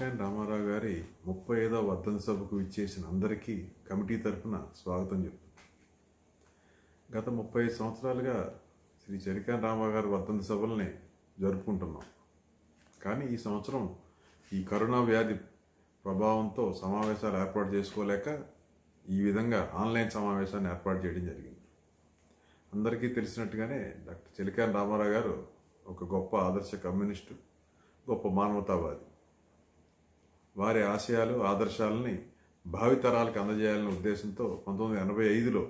చిలకాని రామారావు గారి 35వ వర్ధంతి సభకు విచ్చేసిన అందరికీ కమిటీ తరఫున స్వాగతం చెప్తాను. గత 35 సంవత్సరాలుగా శ్రీ చిలకాని రామారావు గారి వర్ధంతి సభల్ని జరుపుకుంటున్నాం. కానీ ఈ సంవత్సరం ఈ కరోనా వ్యాధి ప్రభావంతో సమావేశాలు ఏర్పాటు చేసుకోలేక ఈ విధంగా ఆన్లైన్ సమావేశాన్ని ఏర్పాటు చేయడం జరిగింది. అందరికీ తెలిసినట్టుగానే డాక్టర్ చిలకాని రామారావు గారు ఒక గొప్ప ఆదర్శ కమ్యూనిస్టు, గొప్ప మానవతావాది. వారి ఆశయాలు ఆదర్శాలని భావితరాలకు అందజేయాలనే ఉద్దేశంతో 1985లో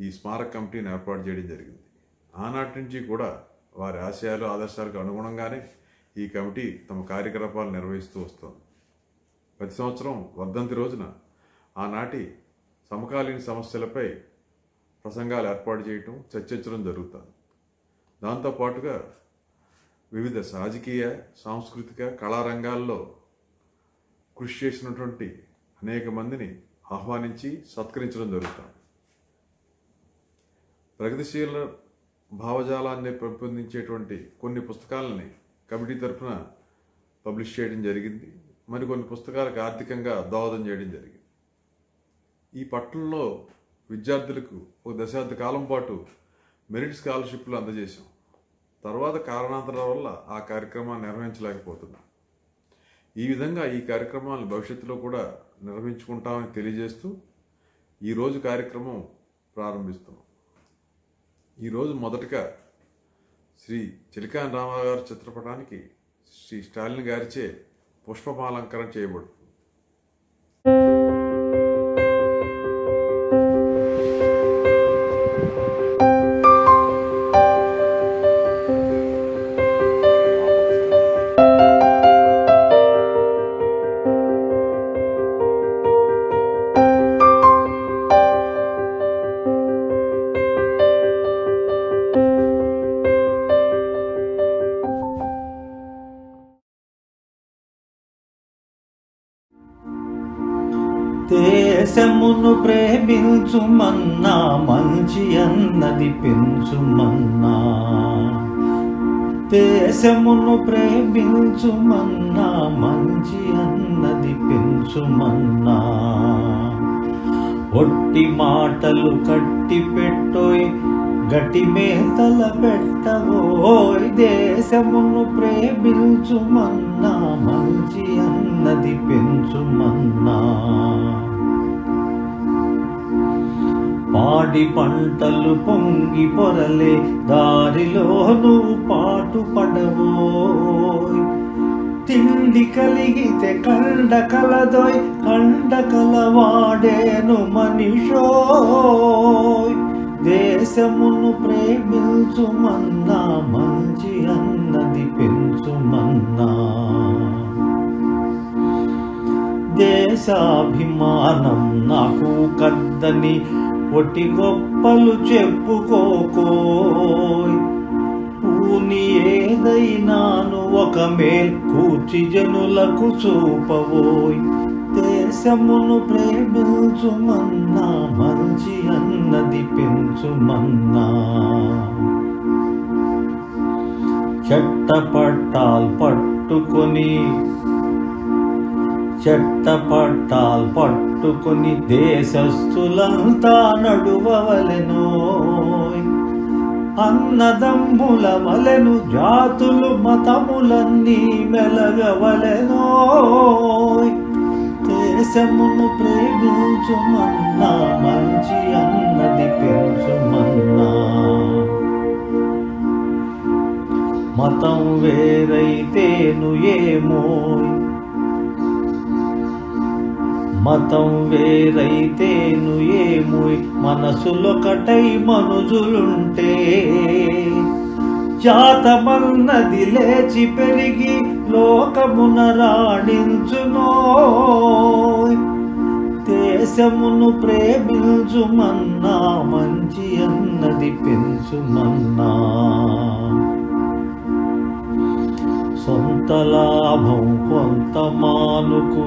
ఈ స్మారక కమిటీని ఏర్పాటు చేయడం జరిగింది. ఆనాటి నుంచి కూడా వారి ఆశయాలు ఆదర్శాలకు అనుగుణంగానే ఈ కమిటీ తమ కార్యకలాపాలు నిర్వహిస్తూ వస్తుంది. ప్రతి సంవత్సరం వర్ధంతి రోజున ఆనాటి సమకాలీన సమస్యలపై ప్రసంగాలు ఏర్పాటు చేయటం, చర్చించడం జరుగుతుంది. దాంతోపాటుగా వివిధ రాజకీయ, సాంస్కృతిక, కళారంగాల్లో కృషి చేసినటువంటి అనేక మందిని ఆహ్వానించి సత్కరించడం జరుగుతుంది. ప్రగతిశీల భావజాలాన్ని పెంపొందించేటువంటి కొన్ని పుస్తకాలని కమిటీ తరఫున పబ్లిష్ చేయడం జరిగింది. మరికొన్ని పుస్తకాలకు ఆర్థికంగా దోహదం చేయడం జరిగింది. ఈ పట్టణంలో విద్యార్థులకు ఒక దశాబ్ద కాలం పాటు మెరిట్ స్కాలర్షిప్లు అందజేశాం. తర్వాత కారణాంతరాల వల్ల ఆ కార్యక్రమాన్ని నిర్వహించలేకపోతున్నాం. ఈ విధంగా ఈ కార్యక్రమాలను భవిష్యత్తులో కూడా నిర్వహించుకుంటామని తెలియజేస్తూ ఈరోజు కార్యక్రమం ప్రారంభిస్తున్నాం. ఈరోజు మొదటగా శ్రీ చిలకాని రామారావు గారి చిత్రపటానికి శ్రీ స్టాలిన్ గారిచే పుష్పమాలంకరణ చేయబడుతుంది. దేశమును ప్రేమించుమన్నా, మంచి అన్నది పెంచుమన్నా. దేశమును ప్రేమించుమన్నా, మంచి అన్నది పెంచుమన్నా. ఒట్టి మాటలు కట్టి పెట్టోయ్, గటి మేతల పెట్టవోయ్. దేశమును ప్రేమించుమన్నా, మంచి అన్నది పెంచుమన్నా. పాడి పంటలు పొంగి పొరలే దారిలో నువ్వు పాటు పడవోయ్. తిండి కలిగితే కండ కలదోయ్, కండ కలవాడేను మనిషోయ్. దేశమును ప్రేమించుమన్నా, మంచి అన్నది పెంచుమన్నా. దేశాభిమానం నాకు కద్దని ఒట్టి గొప్పలు చెప్పుకోకోయ్. పూని ఏదైనాను ఒక మేల్ కూర్చి జనులకు చూపవోయ్. దేశమును ప్రేమించుమన్నా, మంచి అన్నది పెంచుమన్నా. చట్టపట్టాలు పట్టుకొని దేశస్థులంతా నడువవలెనోయ్. అన్నదమ్ముల వలెను జాతులు మతములన్నీ మెలగవలెనోయ్. దేశమును ప్రేమించుమన్నా, మంచి అన్నది పెంచుమన్నా. మతం వేరైతేను ఏమోయ్, మతం వేరైతేను ఏమోయ్. మనసులొకటై మనుజులుంటే జాతమన్నది లేచి పెరిగి లోకమున రాణించునోయ్. దేశమును ప్రేమించుమన్నా, మంచి అన్నది పెంచుమన్నా. సొంత లాభం కొంత మానుకు,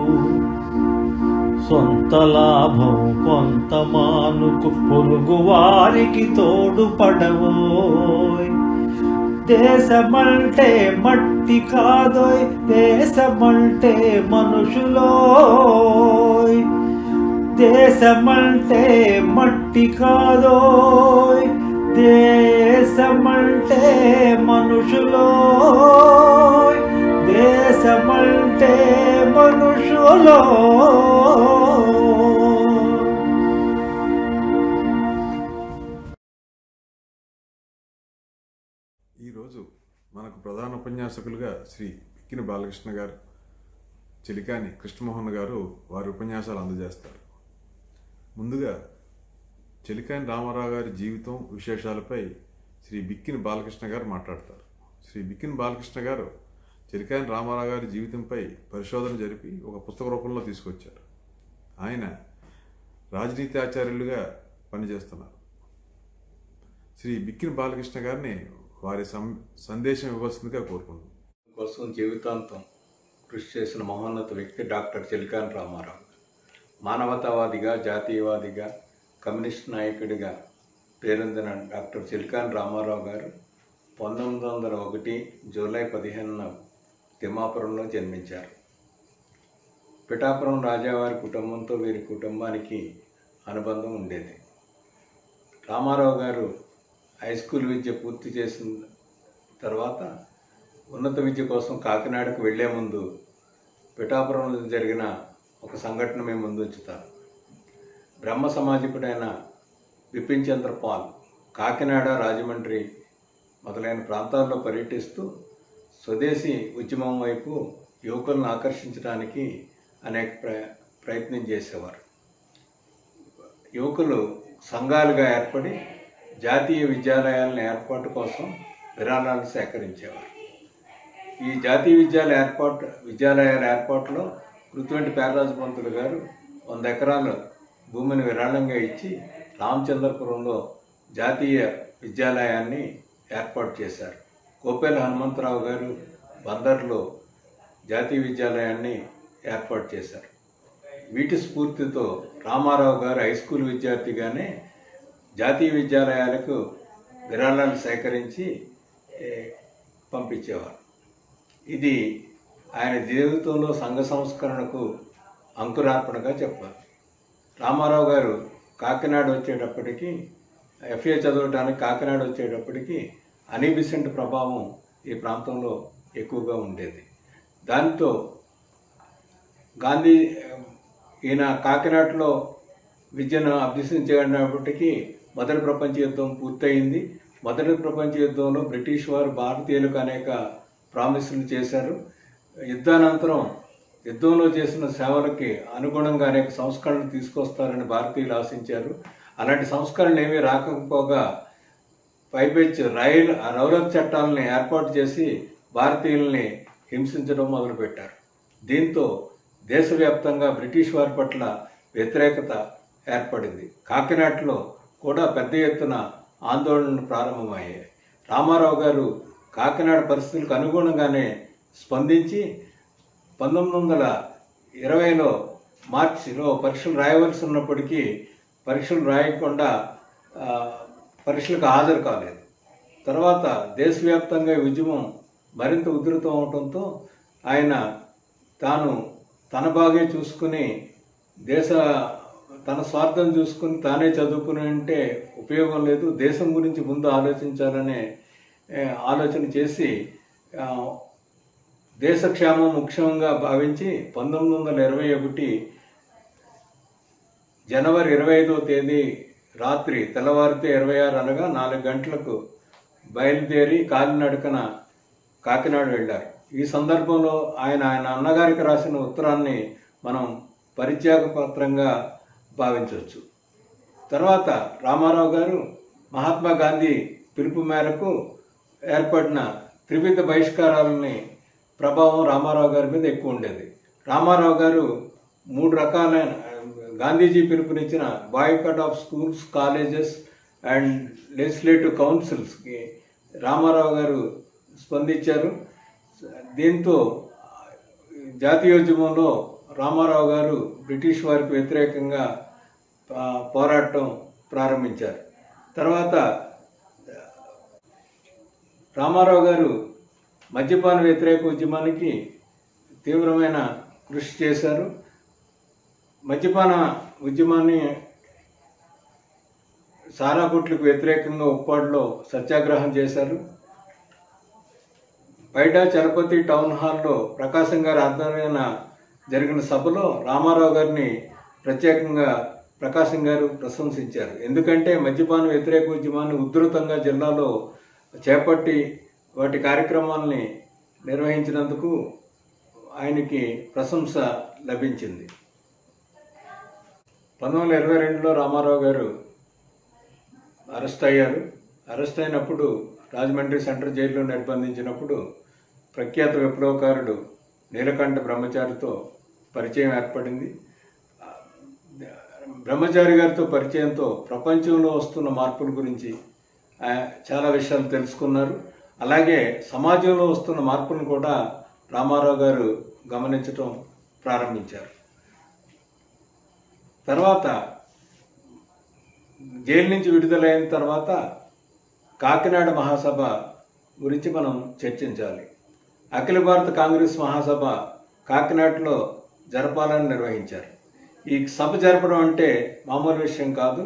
సొంత లాభం కొంత మానుకు. పొరుగు వారికి తోడుపడవోయ్. దేశమంటే మట్టి కాదోయ్, దేశమంటే మనుషులోయ్. దేశమంటే మట్టి కాదోయ్, దేశమంటే మనుషులోయ్. దేశమంటే మనుషులోయ్. ఈరోజు మనకు ప్రధాన ఉపన్యాసకులుగా శ్రీ బిక్కిన బాలకృష్ణ గారు, చెలికాని కృష్ణమోహన్ గారు వారి ఉపన్యాసాలు అందజేస్తారు. ముందుగా చెలికాని రామారావు గారి జీవితం విశేషాలపై శ్రీ బిక్కిన బాలకృష్ణ గారు మాట్లాడతారు. శ్రీ బిక్కిన బాలకృష్ణ గారు చెలికాని రామారావు గారి జీవితంపై పరిశోధన జరిపి ఒక పుస్తక రూపంలో తీసుకొచ్చారు. ఆయన రాజనీతి ఆచార్యులుగా పనిచేస్తున్నారు. శ్రీ బిక్కిన బాలకృష్ణ గారిని వారి సందేశం ఇవ్వాల్సిందిగా కోరుకుంటున్నాం. కోసం జీవితాంతం కృషి చేసిన మహోన్నత వ్యక్తి డాక్టర్ చెలికాని రామారావు. మానవతావాదిగా, జాతీయవాదిగా, కమ్యూనిస్ట్ నాయకుడిగా పేరొందిన డాక్టర్ చెలికాని రామారావు గారు 1901 జూలై 15న తిమ్మాపురంలో జన్మించారు. పిఠాపురం రాజావారి కుటుంబంతో వీరి కుటుంబానికి అనుబంధం ఉండేది. రామారావు గారు హై స్కూల్ విద్య పూర్తి చేసిన తర్వాత ఉన్నత విద్య కోసం కాకినాడకు వెళ్లే ముందు పిఠాపురంలో జరిగిన ఒక సంఘటన మేము ముందు ఉంచుతాను. బ్రహ్మ సమాజికుడైన బిపిన్ చంద్ర పాల్ కాకినాడ, రాజమండ్రి మొదలైన ప్రాంతాల్లో పర్యటిస్తూ స్వదేశీ ఉద్యమం వైపు యువకులను ఆకర్షించడానికి అనేక ప్రయత్నం చేసేవారు. యువకులు సంఘాలుగా ఏర్పడి జాతీయ విద్యాలయాల ఏర్పాటు కోసం విరాళాలు సేకరించేవారు. ఈ జాతీయ విద్యాలయాల ఏర్పాటులో కృత్వంటి పేర్రాజు పంతులు గారు 100 ఎకరాల భూమిని విరాళంగా ఇచ్చి రామచంద్రపురంలో జాతీయ విద్యాలయాన్ని ఏర్పాటు చేశారు. కోపేల హనుమంతరావు గారు బందర్లో జాతీయ విద్యాలయాన్ని ఏర్పాటు చేశారు. వీటి స్ఫూర్తితో రామారావు గారు హై స్కూల్ విద్యార్థిగానే జాతీయ విద్యాలయాలకు విరాళాలు సేకరించి పంపించేవారు. ఇది ఆయన జీవితంలో సంఘ సంస్కరణకు అంకురార్పణగా చెప్పాలి. రామారావు గారు కాకినాడ వచ్చేటప్పటికి, FA చదవడానికి కాకినాడ వచ్చేటప్పటికి హనీ బిసెంట్ ప్రభావం ఈ ప్రాంతంలో ఎక్కువగా ఉండేది. దాంతో ఈయన కాకినాడలో విద్యను అభ్యసించేటప్పటికీ మొదటి ప్రపంచ యుద్ధం పూర్తయింది. మొదటి ప్రపంచ యుద్ధంలో బ్రిటిష్ వారు భారతీయులకు అనేక ప్రామిసులు చేశారు. యుద్ధానంతరం యుద్ధంలో చేసిన సేవలకి అనుగుణంగా అనేక సంస్కరణలు తీసుకొస్తారని భారతీయులు ఆశించారు. అలాంటి సంస్కరణలు ఏమీ రాకపోగా పైపెచ్చు రౌలత్ చట్టాలని ఏర్పాటు చేసి భారతీయుల్ని హింసించడం మొదలుపెట్టారు. దీంతో దేశవ్యాప్తంగా బ్రిటిష్ వారి పట్ల వ్యతిరేకత ఏర్పడింది. కాకినాడలో కూడా పెద్ద ఎత్తున ఆందోళనలు ప్రారంభమయ్యాయి. రామారావు గారు కాకినాడ పరిస్థితులకు అనుగుణంగానే స్పందించి 1920లో మార్చిలో పరీక్షలు రాయవలసి ఉన్నప్పటికీ పరీక్షలు రాయకుండా పరీక్షలకు హాజరు కాలేదు. తర్వాత దేశవ్యాప్తంగా ఉద్యమం మరింత ఉధృతం అవడంతో ఆయన తన బాగే చూసుకుని తన స్వార్థం చూసుకుని తానే చదువుకుని ఉంటే ఉపయోగం లేదు, దేశం గురించి ముందు ఆలోచించాలనే ఆలోచన చేసి దేశక్షేమం ముఖ్యంగా భావించి 1921 జనవరి 25వ తేదీ రాత్రి తెల్లవారితే 26 అనగా 4 గంటలకు బయలుదేరి కాలినడకన కాకినాడ వెళ్ళారు. ఈ సందర్భంలో ఆయన అన్నగారికి రాసిన ఉత్తరాన్ని మనం పరిత్యాగ పత్రంగా భావించవచ్చు. తర్వాత రామారావు గారు మహాత్మా గాంధీ పిలుపు మేరకు ఏర్పడిన త్రివిధ బహిష్కారాలని ప్రభావం రామారావు గారి మీద ఎక్కువ ఉండేది. రామారావు గారు 3 రకాలైన గాంధీజీ పిలుపునిచ్చిన boycott of schools, colleges and legislative కౌన్సిల్స్కి రామారావు గారు స్పందించారు. దీంతో జాతీయోద్యమంలో రామారావు గారు బ్రిటిష్ వారికి వ్యతిరేకంగా పోరాటం ప్రారంభించారు. తర్వాత రామారావు గారు మద్యపాన వ్యతిరేక ఉద్యమానికి తీవ్రమైన కృషి చేశారు. మద్యపాన ఉద్యమాన్ని సారా కొట్లకు వ్యతిరేకంగా ఉప్పాడులో సత్యాగ్రహం చేశారు. పైడా చలపతి టౌన్ హాల్లో ప్రకాశం గారి ఆధ్వర్యాన జరిగిన సభలో రామారావు గారిని ప్రత్యేకంగా ప్రకాశం గారు ప్రశంసించారు. ఎందుకంటే మద్యపాన వ్యతిరేక ఉద్యమాన్ని ఉధృతంగా జిల్లాలో చేపట్టి వాటి కార్యక్రమాలని నిర్వహించినందుకు ఆయనకి ప్రశంస లభించింది. 1922లో రామారావు గారు అరెస్ట్ అయ్యారు. అరెస్ట్ అయినప్పుడు రాజమండ్రి సెంట్రల్ జైల్లో నిర్బంధించినప్పుడు ప్రఖ్యాత విప్లవకారుడు నీలకంఠ బ్రహ్మచారితో పరిచయం ఏర్పడింది. బ్రహ్మచారి గారితో పరిచయంతో ప్రపంచంలో వస్తున్న మార్పుల గురించి చాలా విషయాలు తెలుసుకున్నారు. అలాగే సమాజంలో వస్తున్న మార్పులను కూడా రామారావు గారు గమనించడం ప్రారంభించారు. తర్వాత జైలు నుంచి విడుదలైన తర్వాత కాకినాడ మహాసభ గురించి మనం చర్చించాలి. అఖిల భారత కాంగ్రెస్ మహాసభ కాకినాడలో జరపాలని నిర్వహించారు. ఈ సభ జరపడం అంటే మామూలు విషయం కాదు.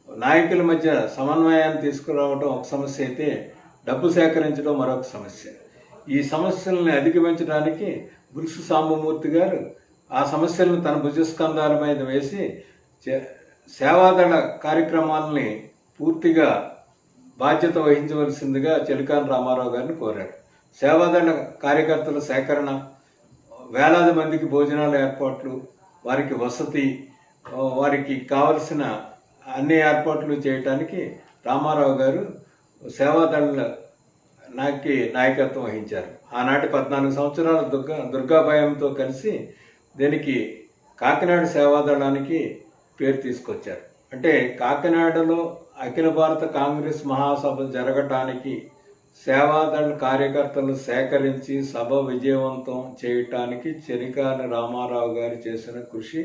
నాయకుల మధ్య సమన్వయాన్ని తీసుకురావడం ఒక సమస్య అయితే డబ్బు సేకరించడం మరొక సమస్య. ఈ సమస్యలను అధిగమించడానికి గురుసు సాంబమూర్తి గారు ఆ సమస్యలను తన భుజస్కంధాల మీద వేసి సేవాదళ కార్యక్రమాలని పూర్తిగా బాధ్యత వహించవలసిందిగా చెలికాని రామారావు గారిని కోరారు. సేవాదళ కార్యకర్తల సేకరణ, వేలాది మందికి భోజనాల ఏర్పాట్లు, వారికి వసతి, వారికి కావలసిన అన్ని ఏర్పాట్లు చేయటానికి రామారావు గారు సేవాదళ నాయకత్వం వహించారు. ఆనాటి 14 సంవత్సరాల దుర్గాభయంతో కలిసి దీనికి కాకినాడ సేవాదళానికి పేరు తీసుకొచ్చారు. అంటే కాకినాడలో అఖిల భారత కాంగ్రెస్ మహాసభ జరగటానికి సేవాదళ కార్యకర్తలు సేకరించి సభ విజయవంతం చేయటానికి చెలికాని రామారావు గారు చేసిన కృషి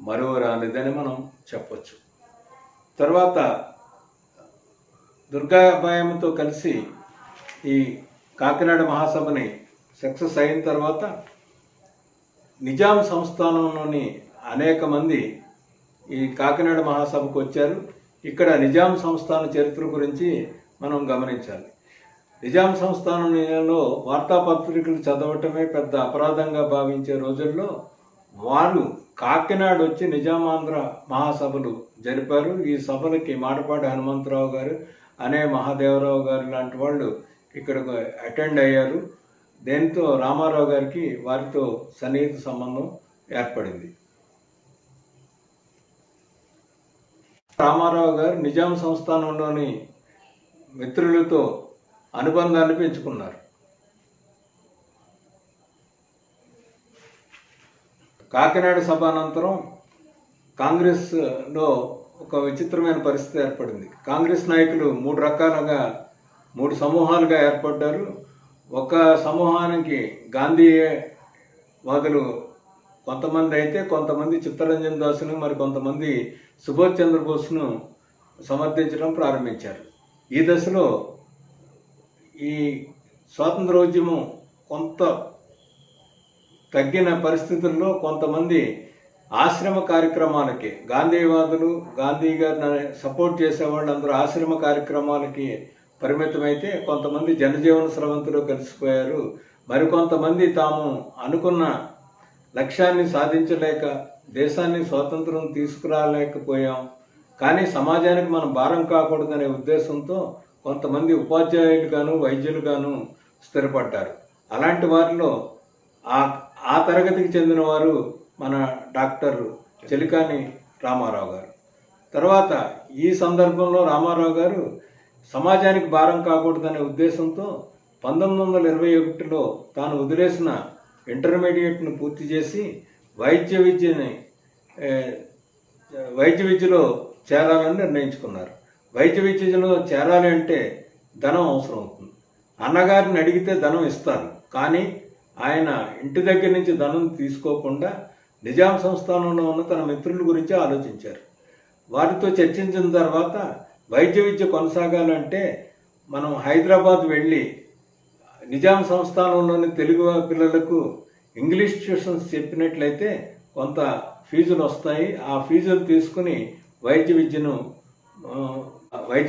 మరువరానిదని మనం చెప్పొచ్చు. తర్వాత దుర్గాభయంతో కలిసి ఈ కాకినాడ మహాసభని సక్సెస్ అయిన తర్వాత నిజాం సంస్థానంలోని అనేక మంది ఈ కాకినాడ మహాసభకు వచ్చారు. ఇక్కడ నిజాం సంస్థాన చరిత్ర గురించి మనం గమనించాలి. నిజాం సంస్థానంలో వార్తాపత్రికలు చదవటమే పెద్ద అపరాధంగా భావించే రోజుల్లో వారు కాకినాడ వచ్చి నిజామాంధ్ర మహాసభలు జరిపారు. ఈ సభలకి మాటపాటి హనుమంతరావు గారు, అనే మహాదేవరావు గారు లాంటి వాళ్ళు ఇక్కడకు అటెండ్ అయ్యారు. దీంతో రామారావు గారికి వారితో సన్నిహిత సంబంధం ఏర్పడింది. రామారావు గారు నిజాం సంస్థానంలోని మిత్రులతో అనుబంధాన్ని పెంచుకున్నారు. కాకినాడ సభ అనంతరం కాంగ్రెస్లో ఒక విచిత్రమైన పరిస్థితి ఏర్పడింది. కాంగ్రెస్ నాయకులు 3 సమూహాలుగా ఏర్పడ్డారు. ఒక సమూహానికి గాంధీ వాదులు కొంతమంది అయితే, కొంతమంది చిత్తరంజన్ దాస్ను, మరి కొంతమంది సుభాష్ చంద్రబోస్ను సమర్థించడం ప్రారంభించారు. ఈ దశలో ఈ స్వాతంత్రోద్యమం కొంత తగ్గిన పరిస్థితుల్లో కొంతమంది ఆశ్రమ కార్యక్రమాలకి, గాంధీవాదులు, గాంధీ గారిని సపోర్ట్ చేసేవాళ్ళు అందరూ ఆశ్రమ కార్యక్రమాలకి పరిమితమైతే, కొంతమంది జనజీవన స్రవంతిలో కలిసిపోయారు. మరికొంతమంది తాము అనుకున్న లక్ష్యాన్ని సాధించలేక, దేశాన్ని స్వాతంత్రం తీసుకురాలేకపోయాం, కానీ సమాజానికి మనం భారం కాకూడదనే ఉద్దేశంతో కొంతమంది ఉపాధ్యాయులుగాను వైద్యులుగాను స్థిరపడ్డారు. అలాంటి వారిలో ఆ తరగతికి చెందిన వారు మన డాక్టర్ చెలికాని రామారావు గారు. తర్వాత ఈ సందర్భంలో రామారావు గారు సమాజానికి భారం కాకూడదనే ఉద్దేశంతో 1921లో తాను వదిలేసిన ఇంటర్మీడియట్ను పూర్తి చేసి వైద్య విద్యలో చేరాలని నిర్ణయించుకున్నారు. వైద్య విద్యలో చేరాలి అంటే ధనం అవసరం అవుతుంది. అన్నగారిని అడిగితే ధనం ఇస్తారు, కానీ ఆయన ఇంటి దగ్గర నుంచి ధనం తీసుకోకుండా నిజాం సంస్థానంలో ఉన్న తన మిత్రుల గురించి ఆలోచించారు. వారితో చర్చించిన తర్వాత వైద్య విద్య కొనసాగాలంటే మనం హైదరాబాద్ వెళ్ళి నిజాం సంస్థానంలోని తెలుగు పిల్లలకు ఇంగ్లీష్ ట్యూషన్స్ చెప్పినట్లయితే కొంత ఫీజులు వస్తాయి. ఆ ఫీజులు తీసుకుని వైద్య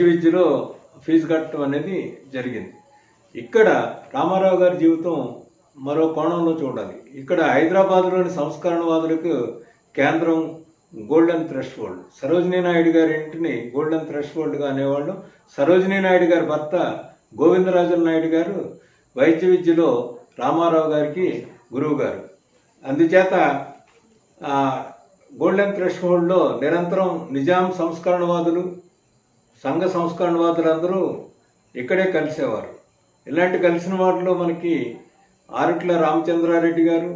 విద్యలో ఫీజు కట్టడం అనేది జరిగింది. ఇక్కడ రామారావు గారి జీవితం మరో కోణంలో చూడాలి. ఇక్కడ హైదరాబాద్లోని సంస్కరణవాదులకు కేంద్రం గోల్డెన్ థ్రెషోల్డ్. సరోజినీ నాయుడు గారి ఇంటిని గోల్డెన్ థ్రెషోల్డ్గా అనేవాళ్ళు. సరోజినీ నాయుడు గారి భర్త గోవిందరాజుల నాయుడు గారు వైద్య విద్యలో రామారావు గారికి గురువు గారు. అందుచేత గోల్డెన్ థ్రెషోల్డ్లో నిరంతరం నిజాం సంస్కరణవాదులు, సంఘ సంస్కరణవాదులందరూ ఇక్కడే కలిసేవారు. ఇలాంటి కలిసిన వాటిలో మనకి ఆరుట్ల రామచంద్రారెడ్డి గారు,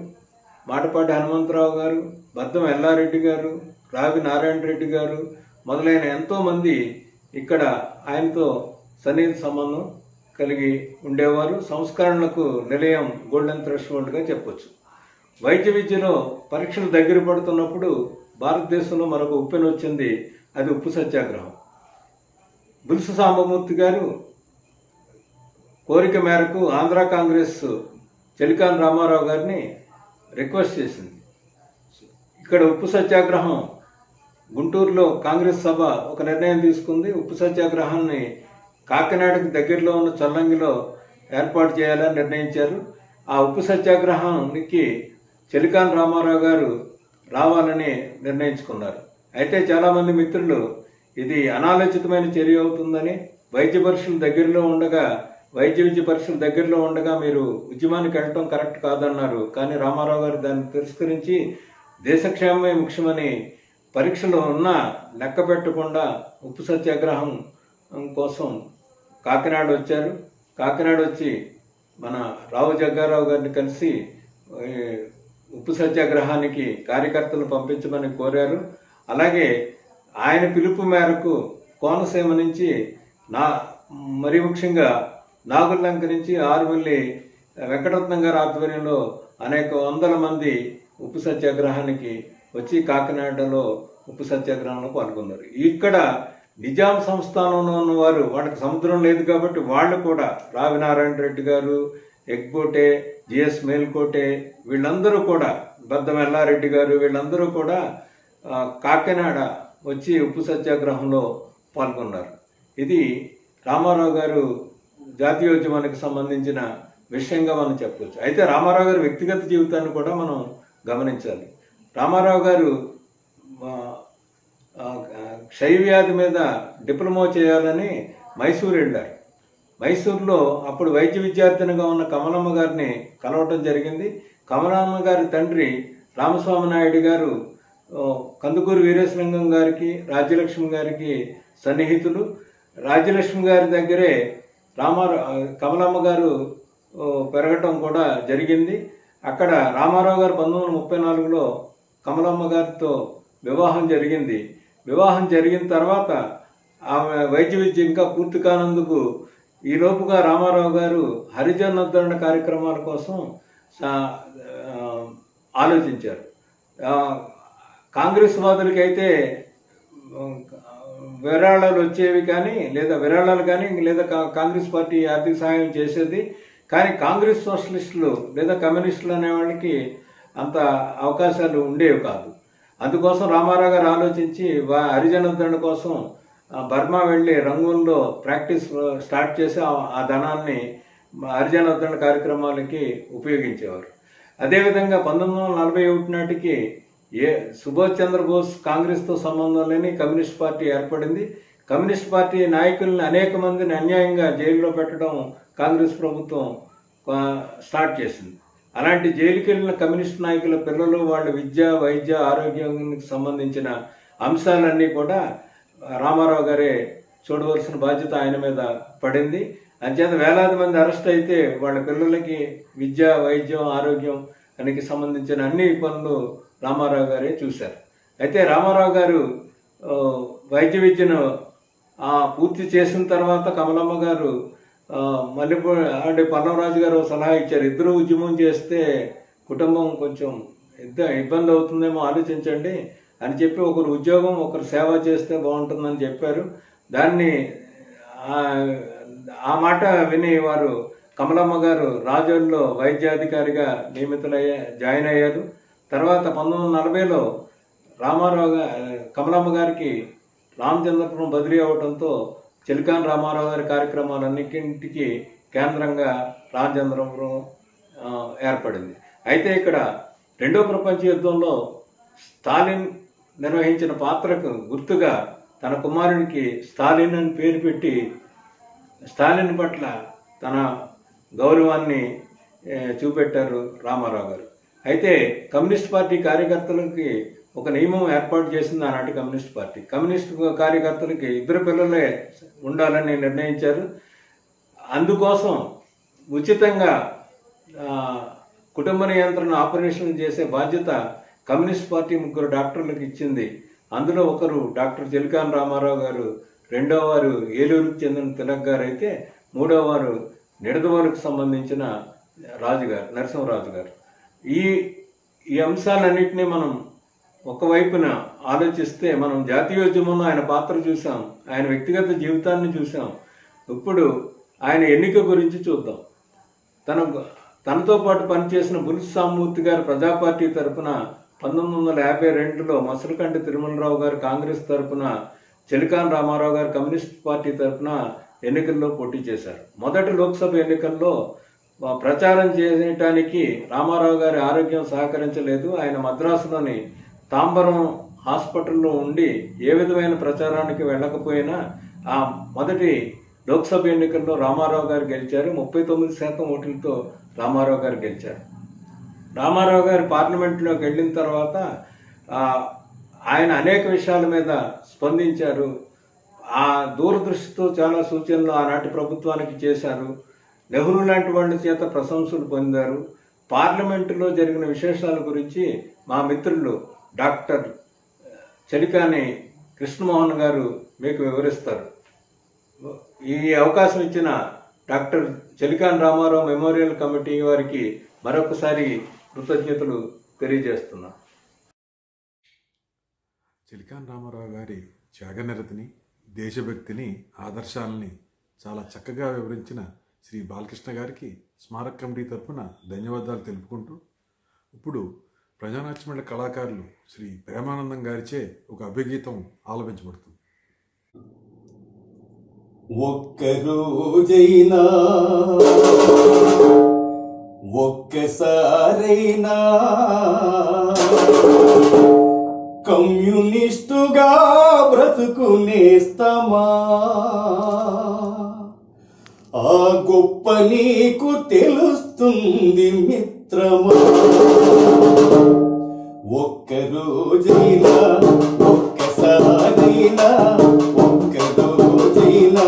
మాటపాటి హనుమంతరావు గారు, బద్దం ఎల్లారెడ్డి గారు, రావి నారాయణ రెడ్డి గారు మొదలైన ఎంతోమంది ఇక్కడ ఆయనతో సన్నిహిత సంబంధం కలిగి ఉండేవారు. సంస్కరణలకు నిలయం గోల్డెన్ థ్రెషోల్డ్గా చెప్పొచ్చు. వైద్య విద్యలో పరీక్షలు దగ్గర పడుతున్నప్పుడు భారతదేశంలో మరొక ఉప్పెన వచ్చింది. అది ఉప్పు సత్యాగ్రహం. బుల్సు సాంబమూర్తి గారు కోరిక మేరకు ఆంధ్ర కాంగ్రెస్ చెలికాని రామారావు గారిని రిక్వెస్ట్ చేసింది. ఇక్కడ ఉప్పు సత్యాగ్రహం గుంటూరులో కాంగ్రెస్ సభ ఒక నిర్ణయం తీసుకుంది. ఉప్పు సత్యాగ్రహాన్ని కాకినాడకు దగ్గరలో ఉన్న చల్లంగిలో ఏర్పాటు చేయాలని నిర్ణయించారు. ఆ ఉప్పు సత్యాగ్రహానికి చెలికాని రామారావు గారు రావాలని నిర్ణయించుకున్నారు. అయితే చాలామంది మిత్రులు ఇది అనాలోచితమైన చర్య అవుతుందని, వైద్య పరీక్షలు దగ్గరలో ఉండగా వైద్య విద్య పరీక్షలు దగ్గరలో ఉండగా మీరు ఉద్యమానికి వెళ్ళటం కరెక్ట్ కాదన్నారు. కానీ రామారావు గారు దాన్ని తిరస్కరించి దేశక్షేమమే ముఖ్యమని పరీక్షలు ఉన్నా లెక్క పెట్టకుండా ఉప్పు సత్యాగ్రహం కోసం కాకినాడ వచ్చారు. కాకినాడ వచ్చి మన రావు జగ్గారావు గారిని కలిసి ఉప్పు సత్యాగ్రహానికి కార్యకర్తలు పంపించమని కోరారు. అలాగే ఆయన పిలుపు మేరకు కోనసీమ నుంచి మరీ ముఖ్యంగా నాగుల్లంక నుంచి ఆరుమల్లి వెంకటరత్నం గారి ఆధ్వర్యంలో అనేక వందల మంది ఉప్పు సత్యాగ్రహానికి వచ్చి కాకినాడలో ఉప్పు సత్యాగ్రహంలో పాల్గొన్నారు. ఇక్కడ నిజాం సంస్థానంలో ఉన్నవారు, వాళ్ళకి సముద్రం లేదు కాబట్టి వాళ్ళు కూడా రావి నారాయణ రెడ్డి గారు, ఎగ్బోటే, జిఎస్ మేల్కోటే, వీళ్ళందరూ కూడా బద్దం ఎల్లారెడ్డి గారు, వీళ్ళందరూ కూడా కాకినాడ వచ్చి ఉప్పు సత్యాగ్రహంలో పాల్గొన్నారు. ఇది రామారావు గారు జాతీయోద్యమానికి సంబంధించిన విషయంగా మనం చెప్పవచ్చు. అయితే రామారావు గారి వ్యక్తిగత జీవితాన్ని కూడా మనం గమనించాలి. రామారావు గారు క్షయవ్యాధి మీద డిప్లొమా చేయాలని మైసూరు వెళ్ళారు. మైసూరులో అప్పుడు వైద్య విద్యార్థినిగా ఉన్న కమలమ్మ గారిని కలవటం జరిగింది. కమలమ్మ గారి తండ్రి రామస్వామి నాయుడు గారు కందుకూరు వీరేశలింగం గారికి, రాజ్యలక్ష్మి గారికి సన్నిహితులు. రాజ్యలక్ష్మి గారి దగ్గరే కమలమ్మ గారు పెరగటం కూడా జరిగింది. అక్కడ రామారావు గారు 1934లో కమలమ్మ గారితో వివాహం జరిగింది. వివాహం జరిగిన తర్వాత ఆమె వైద్య విద్య ఇంకా పూర్తి కానందుకు ఈ లోపుగా రామారావు గారు హరిజనోద్ధరణ కార్యక్రమాల కోసం ఆలోచించారు. కాంగ్రెస్ వాదులకైతే విరాళాలు వచ్చేవి కానీ, లేదా విరాళాలు కానీ, లేదా కాంగ్రెస్ పార్టీ ఆర్థిక సహాయం చేసేది. కానీ కాంగ్రెస్ సోషలిస్టులు లేదా కమ్యూనిస్టులు అనే వాళ్ళకి అంత అవకాశాలు ఉండేవి కాదు. అందుకోసం రామారావు గారు ఆలోచించి హరిజనోద్ధరణ కోసం బర్మా వెళ్ళి రంగూన్లో ప్రాక్టీస్ స్టార్ట్ చేసి ఆ ధనాన్ని హరిజనోద్ధరణ కార్యక్రమాలకి ఉపయోగించేవారు. అదేవిధంగా 1941 నాటికి సుభాష్ చంద్రబోస్ కాంగ్రెస్తో సంబంధం లేని కమ్యూనిస్ట్ పార్టీ ఏర్పడింది. కమ్యూనిస్ట్ పార్టీ నాయకుల్ని అనేక మందిని అన్యాయంగా జైల్లో పెట్టడం కాంగ్రెస్ ప్రభుత్వం స్టార్ట్ చేసింది. అలాంటి జైలుకి వెళ్ళిన కమ్యూనిస్ట్ నాయకుల పిల్లలు వాళ్ళ విద్య, వైద్య, ఆరోగ్యానికి సంబంధించిన అంశాలన్నీ కూడా రామారావు గారే చూడవలసిన బాధ్యత ఆయన మీద పడింది. అంచేత వేలాది మంది అరెస్ట్ అయితే వాళ్ళ పిల్లలకి విద్య, వైద్యం, ఆరోగ్యం దానికి సంబంధించిన అన్ని పనులు రామారావు గారే చూశారు. అయితే రామారావు గారు వైద్య విద్యను పూర్తి చేసిన తర్వాత కమలమ్మ గారు మళ్ళీ అంటే పల్లవరాజు గారు సలహా ఇచ్చారు. ఇద్దరు ఉద్యమం చేస్తే కుటుంబం కొంచెం ఇబ్బంది అవుతుందేమో ఆలోచించండి అని చెప్పి ఒకరు ఉద్యోగం, ఒకరు సేవ చేస్తే బాగుంటుందని చెప్పారు. దాన్ని ఆ మాట విని వారు కమలమ్మ గారు రాజోల్లో వైద్యాధికారిగా జాయిన్ అయ్యారు. తర్వాత 1940లో కమలమ్మ గారికి రామచంద్రపురం బదిలీ అవడంతో చిలకాన్ రామారావు గారి కార్యక్రమాలన్నింటికి కేంద్రంగా రామచంద్రపురం ఏర్పడింది. అయితే ఇక్కడ రెండో ప్రపంచ యుద్ధంలో స్టాలిన్ నిర్వహించిన పాత్రకు గుర్తుగా తన కుమారునికి స్టాలిన్ అని పేరు పెట్టి స్టాలిన్ పట్ల తన గౌరవాన్ని చూపెట్టారు రామారావు గారు. అయితే కమ్యూనిస్ట్ పార్టీ కార్యకర్తలకి ఒక నియమం ఏర్పాటు చేసింది ఆనాటి కమ్యూనిస్ట్ పార్టీ. కమ్యూనిస్ట్ కార్యకర్తలకి 2 పిల్లలే ఉండాలని నిర్ణయించారు. అందుకోసం ఉచితంగా కుటుంబ నియంత్రణ ఆపరేషన్ చేసే బాధ్యత కమ్యూనిస్ట్ పార్టీ 3 డాక్టర్లకు ఇచ్చింది. అందులో ఒకరు డాక్టర్ చిలకాన్ రామారావు గారు, రెండవ వారు ఏలూరుకు చెందిన తిలక్ గారు అయితే, మూడవ వారు నిడదవోలుకు సంబంధించిన నరసింహరాజు గారు. ఈ అంశాలన్నింటినీ మనం ఒకవైపున ఆలోచిస్తే మనం జాతీయోద్యమంలో ఆయన పాత్ర చూసాం, ఆయన వ్యక్తిగత జీవితాన్ని చూసాం. ఇప్పుడు ఆయన ఎన్నిక గురించి చూద్దాం. తనతో పాటు పనిచేసిన బుల్స్ సామూర్తి గారు ప్రజా పార్టీ తరఫున 1952లో మసలకంటి తిరుమలరావు గారు కాంగ్రెస్ తరఫున, చిలకాన్ రామారావు గారు కమ్యూనిస్ట్ పార్టీ తరఫున ఎన్నికల్లో పోటీ చేశారు. మొదటి లోక్సభ ఎన్నికల్లో ప్రచారం చేయడానికి రామారావు గారి ఆరోగ్యం సహకరించలేదు. ఆయన మద్రాసులోని తాంబరం హాస్పిటల్లో ఉండి ఏ విధమైన ప్రచారానికి వెళ్ళకపోయినా ఆ మొదటి లోక్సభ ఎన్నికల్లో రామారావు గారు గెలిచారు. 39% ఓట్లతో రామారావు గారు గెలిచారు. రామారావు గారు పార్లమెంట్లోకి వెళ్ళిన తర్వాత ఆయన అనేక విషయాల మీద స్పందించారు. ఆ దూరదృష్టితో చాలా సూచనలు ఆనాటి ప్రభుత్వానికి చేశారు. నెహ్రూ లాంటి వాళ్ళ చేత ప్రశంసలు పొందారు. పార్లమెంటులో జరిగిన విశేషాల గురించి మా మిత్రులు డాక్టర్ చలికాని కృష్ణమోహన్ గారు మీకు వివరిస్తారు. ఈ అవకాశం ఇచ్చిన డాక్టర్ చలికాన్ రామారావు మెమోరియల్ కమిటీ వారికి మరొకసారి కృతజ్ఞతలు తెలియజేస్తున్నా. చిలకాన్ రామారావు గారి త్యాగనిరతిని, దేశభక్తిని, ఆదర్శాలని చాలా చక్కగా వివరించిన శ్రీ బాలకృష్ణ గారికి స్మారక కమిటీ తరఫున ధన్యవాదాలు తెలుపుకుంటూ, ఇప్పుడు ప్రజానాట్యమండలి కళాకారులు శ్రీ ప్రేమానందం గారిచే ఒక అభిగీతం ఆలపించబడుతుంది. ఒక్కరోజైనా ఒక్కసారైనా కమ్యూనిస్టుగా బ్రతుకునేస్తమా, ఆ గొప్ప నీకు తెలుస్తుంది మిత్రమా. ఒక్కరోజైనా ఒక్కసారైనా ఒక్కరోజైనా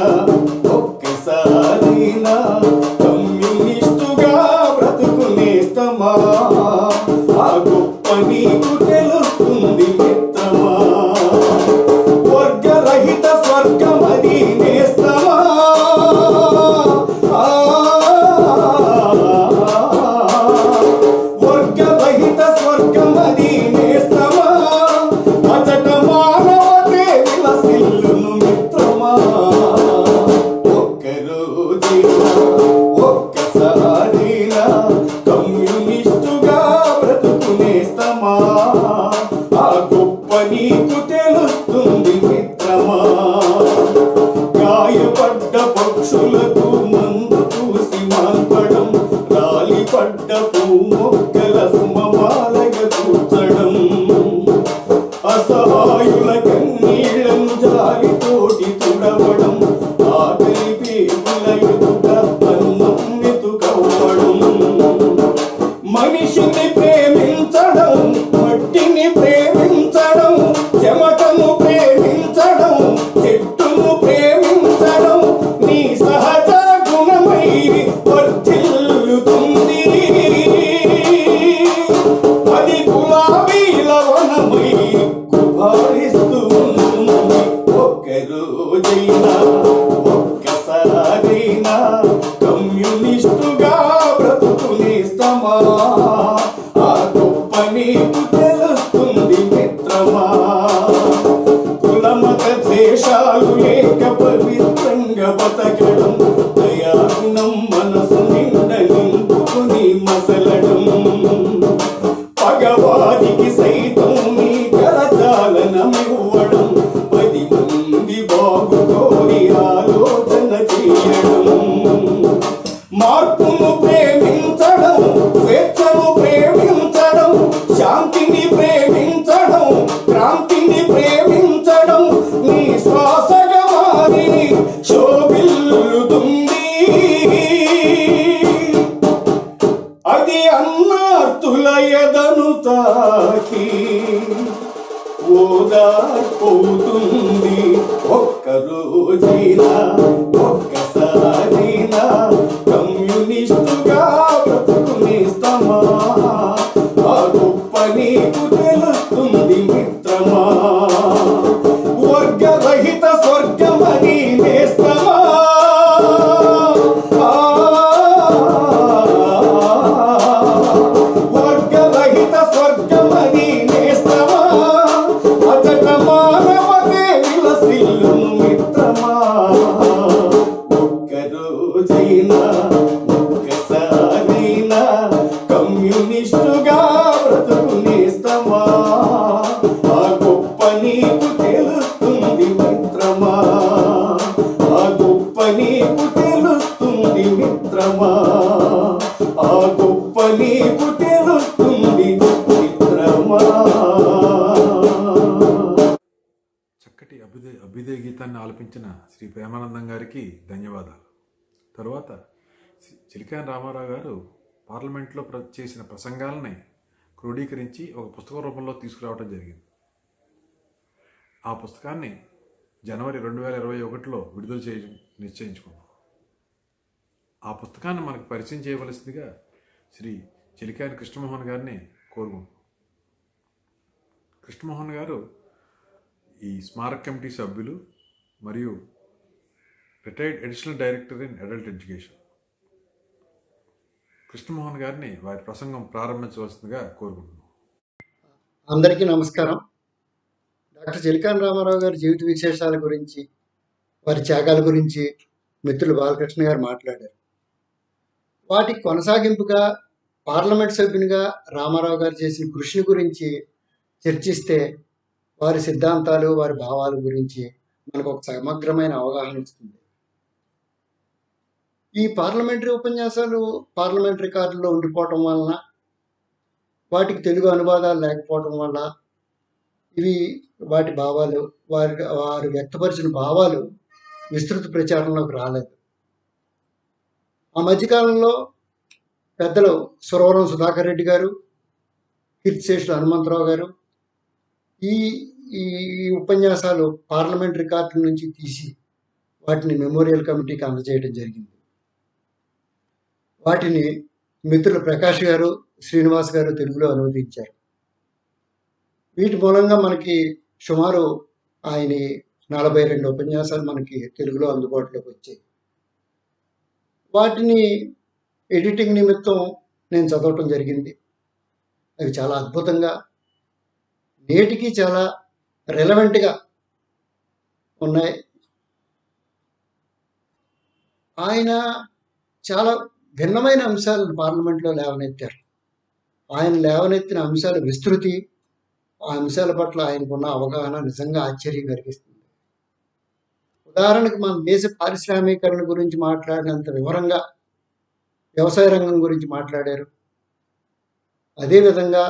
ఒక్కసారైనా కమ్యూనిస్టుగా బ్రతుకునేస్తమా, ఆ గొప్ప నీకు తెలుస్తుంది మిత్రమా. వర్గరహిత స్వర్గమది నేస్తమా, వర్గరహిత స్వర్గమది నేస్తమా, అచట మానవతే విలసిల్లును మిత్రమా. ఒక్కరోజైనా ఒక్కసారైనా కమ్యూనిస్టుగా బ్రతుకునేస్తమా, ఆ గొప్ప నీకు తెలుస్తుంది మిత్రమా. గాయపడ్డ పక్షులకు మందు చూసి మాల్పడం, రాలిపడ్డ పూమొక్కల సుమమాలగా కూర్చడం, అసహాయుల కన్నీళ్లను జాలితోటి తుడవడం, ఆకలి పేగుల ఎదుట అన్నం వెతుకవ్వడం, మనిషిని ప్రేమించడం, మట్టిని ప్రేమించడం, చెమటను ప్రేమించడం, చెట్టును ప్రేమించడం, నీ సహజ గుణమై వర్ధిల్లుతుంది. అది గులాబీల వనమై గుబారిస్తూ ఉంటుంది. ఒక్కరోజైనా ఒక్కసారైనా కమ్యూనిస్టుగా బ్రతుకునేస్తమా, ఆ గొప్ప నీకు తెలుస్తుంది మిత్రమా. కులమత ద్వేషాలు లేక పవిత్రంగా బతకడం దయాగుణం మనసు నిండ నింపుకుని మసలడం పగవారికి సైతం నీ కరచాలనమివ్వడం 10 మంది బాగుకోరి ఆలోచన చేయడం మార్పును ప్రేమించడం స్వేచ్ఛను ప్రేమించడం శాంతిని ప్రేమించడం క్రాంతిని ప్రేమించడం నీ శ్వాసగా వారిని శోభిల్లుతుంది అది అన్నార్తుల ఎదను తాకి ఓదార్పవుతుంది ఒక్కరోజైనా ఒక్కసారైనా కమ్యూనిస్టుగా బ్రతుకునేస్తామా ఆ గొప్ప నీకు తెలుస్తుంది మిత్రమా వర్గరహిత స్వర్గమని నేస్తమా వర్గరహిత స్వర్గమని నేస్తమా అచట మానవతే విలసిల్లును మిత్రమా ఒక్కరోజైనా ఒక్కసారైనా కమ్యూనిస్టుగా బ్రతుకునేస్తమా ఆ గొప్ప నీకు తెలుస్తుంది మిత్రమా ఆ గొప్ప నీకు తెలుస్తుంది మిత్రమా ఆ గొప్ప నీకు తెలుస్తుంది మిత్రమా చక్కటి అభ్యుదయ గీతాన్ని ఆలపించిన శ్రీ ప్రేమానందం గారికి ధన్యవాదాలు. తరువాత చిలికాని రామారావు గారు పార్లమెంట్లో చేసిన ప్రసంగాలని క్రోడీకరించి ఒక పుస్తక రూపంలో తీసుకురావడం జరిగింది. ఆ పుస్తకాన్ని జనవరి 2021లో విడుదల చేయడం నిశ్చయించుకున్నాం. ఆ పుస్తకాన్ని మనకు పరిచయం చేయవలసిందిగా శ్రీ చిలికాని కృష్ణమోహన్ గారిని కోరుకుంటున్నాం. కృష్ణమోహన్ గారు ఈ స్మారక కమిటీ సభ్యులు మరియు retired additional director in adult education. Krishnamohan గారిని వారి ప్రసంగం ప్రారంభించవలసిందిగా కోరుకుంటున్నాం. అందరికీ నమస్కారం. డాక్టర్ చిలికాని రామారావు గారి జీవిత విశేషాల గురించి, వారి త్యాగాల గురించి మిత్రులు బాలకృష్ణ గారు మాట్లాడారు. వాటికి కొనసాగింపుగా పార్లమెంట్ సభ్యునిగా రామారావు గారు చేసిన కృషిని గురించి చర్చిస్తే వారి సిద్ధాంతాలు, వారి భావాల గురించి మనకు ఒక సమగ్రమైన అవగాహన వస్తుంది. ఈ పార్లమెంటరీ ఉపన్యాసాలు పార్లమెంట్ రికార్డుల్లో ఉండిపోవటం వలన, వాటికి తెలుగు అనువాదాలు లేకపోవటం వల్ల ఇవి వాటి భావాలు, వారు వ్యక్తపరిచిన భావాలు విస్తృత ప్రచారంలోకి రాలేదు. ఆ మధ్యకాలంలో పెద్దలు సురవరం సుధాకర్ రెడ్డి గారు, కీర్తిశేషులు హనుమంతరావు గారు ఈ ఈ ఉపన్యాసాలు పార్లమెంట్ రికార్డుల నుంచి తీసి వాటిని మెమోరియల్ కమిటీకి అందజేయడం జరిగింది. వాటిని మిత్రులు ప్రకాష్ గారు, శ్రీనివాస్ గారు తెలుగులో అనువదించారు. వీటి మూలంగా మనకి సుమారు ఆయన 42 ఉపన్యాసాలు మనకి తెలుగులో అందుబాటులోకి వచ్చాయి. వాటిని ఎడిటింగ్ నిమిత్తం నేను చదవటం జరిగింది. అవి చాలా అద్భుతంగా, నేటికి చాలా రెలవెంట్గా ఉన్నాయి. ఆయన చాలా భిన్నమైన అంశాలను పార్లమెంట్లో లేవనెత్తారు. ఆయన లేవనెత్తిన అంశాల విస్తృతి, ఆ అంశాల పట్ల ఆయనకున్న అవగాహన నిజంగా ఆశ్చర్యం కలిగిస్తుంది. ఉదాహరణకు మన దేశ పారిశ్రామీకరణ గురించి మాట్లాడినంత వివరంగా వ్యవసాయ రంగం గురించి మాట్లాడారు. అదేవిధంగా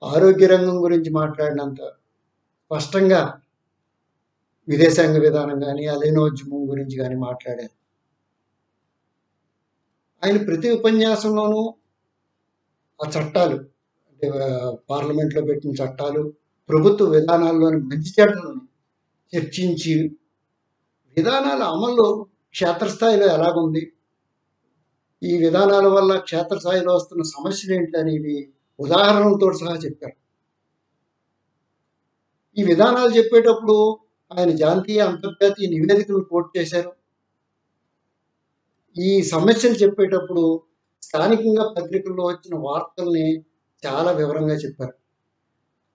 ఆరోగ్య రంగం గురించి మాట్లాడినంత స్పష్టంగా విదేశాంగ విధానం కానీ, అలీనోద్యమం గురించి కానీ మాట్లాడారు. ఆయన ప్రతి ఉపన్యాసంలోనూ ఆ చట్టాలు, అంటే పార్లమెంట్లో పెట్టిన చట్టాలు, ప్రభుత్వ విధానాల్లోని మంచి చెడ్డలను చర్చించి, విధానాల అమల్లో క్షేత్రస్థాయిలో ఎలాగుంది, ఈ విధానాల వల్ల క్షేత్రస్థాయిలో వస్తున్న సమస్యలు ఏంటి అనేవి ఉదాహరణలతో సహా చెప్పారు. ఈ విధానాలు చెప్పేటప్పుడు ఆయన జాతీయ, అంతర్జాతీయ నివేదికలను కోట్ చేశారు. ఈ సమస్యలు చెప్పేటప్పుడు స్థానికంగా పత్రికల్లో వచ్చిన వార్తల్ని చాలా వివరంగా చెప్పారు.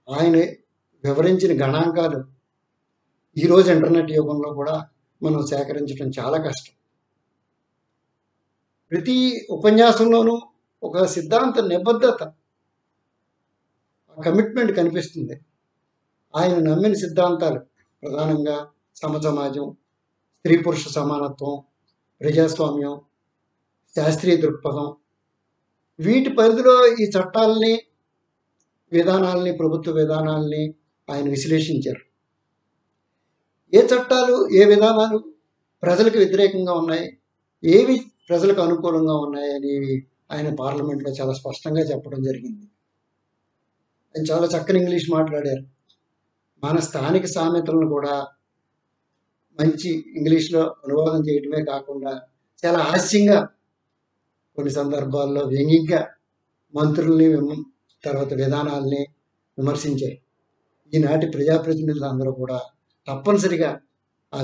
ఆయన వివరించిన గణాంకాలు ఈరోజు ఇంటర్నెట్ యుగంలో కూడా మనం సేకరించడం చాలా కష్టం. ప్రతి ఉపన్యాసంలోనూ ఒక సిద్ధాంత నిబద్ధత, కమిట్మెంట్ కనిపిస్తుంది. ఆయన నమ్మిన సిద్ధాంతాలు ప్రధానంగా సమసమాజం, స్త్రీ పురుష సమానత్వం, ప్రజాస్వామ్యం, శాస్త్రీయ దృక్పథం, వీటి పరిధిలో ఈ చట్టాలని, విధానాలని, ప్రభుత్వ విధానాలని ఆయన విశ్లేషించారు. ఏ చట్టాలు, ఏ విధానాలు ప్రజలకు వ్యతిరేకంగా ఉన్నాయి, ఏవి ప్రజలకు అనుకూలంగా ఉన్నాయని ఆయన పార్లమెంట్లో చాలా స్పష్టంగా చెప్పడం జరిగింది. ఆయన చాలా చక్కని ఇంగ్లీష్ మాట్లాడారు. మన స్థానిక సామెతలను కూడా మంచి ఇంగ్లీష్లో అనువాదం చేయడమే కాకుండా చాలా హాస్యంగా, కొన్ని సందర్భాల్లో వ్యంగ్యంగా మంత్రుల్ని తర్వాత విధానాల్ని విమర్శించారు. ఈనాటి ప్రజాప్రతినిధులు అందరూ కూడా తప్పనిసరిగా ఆ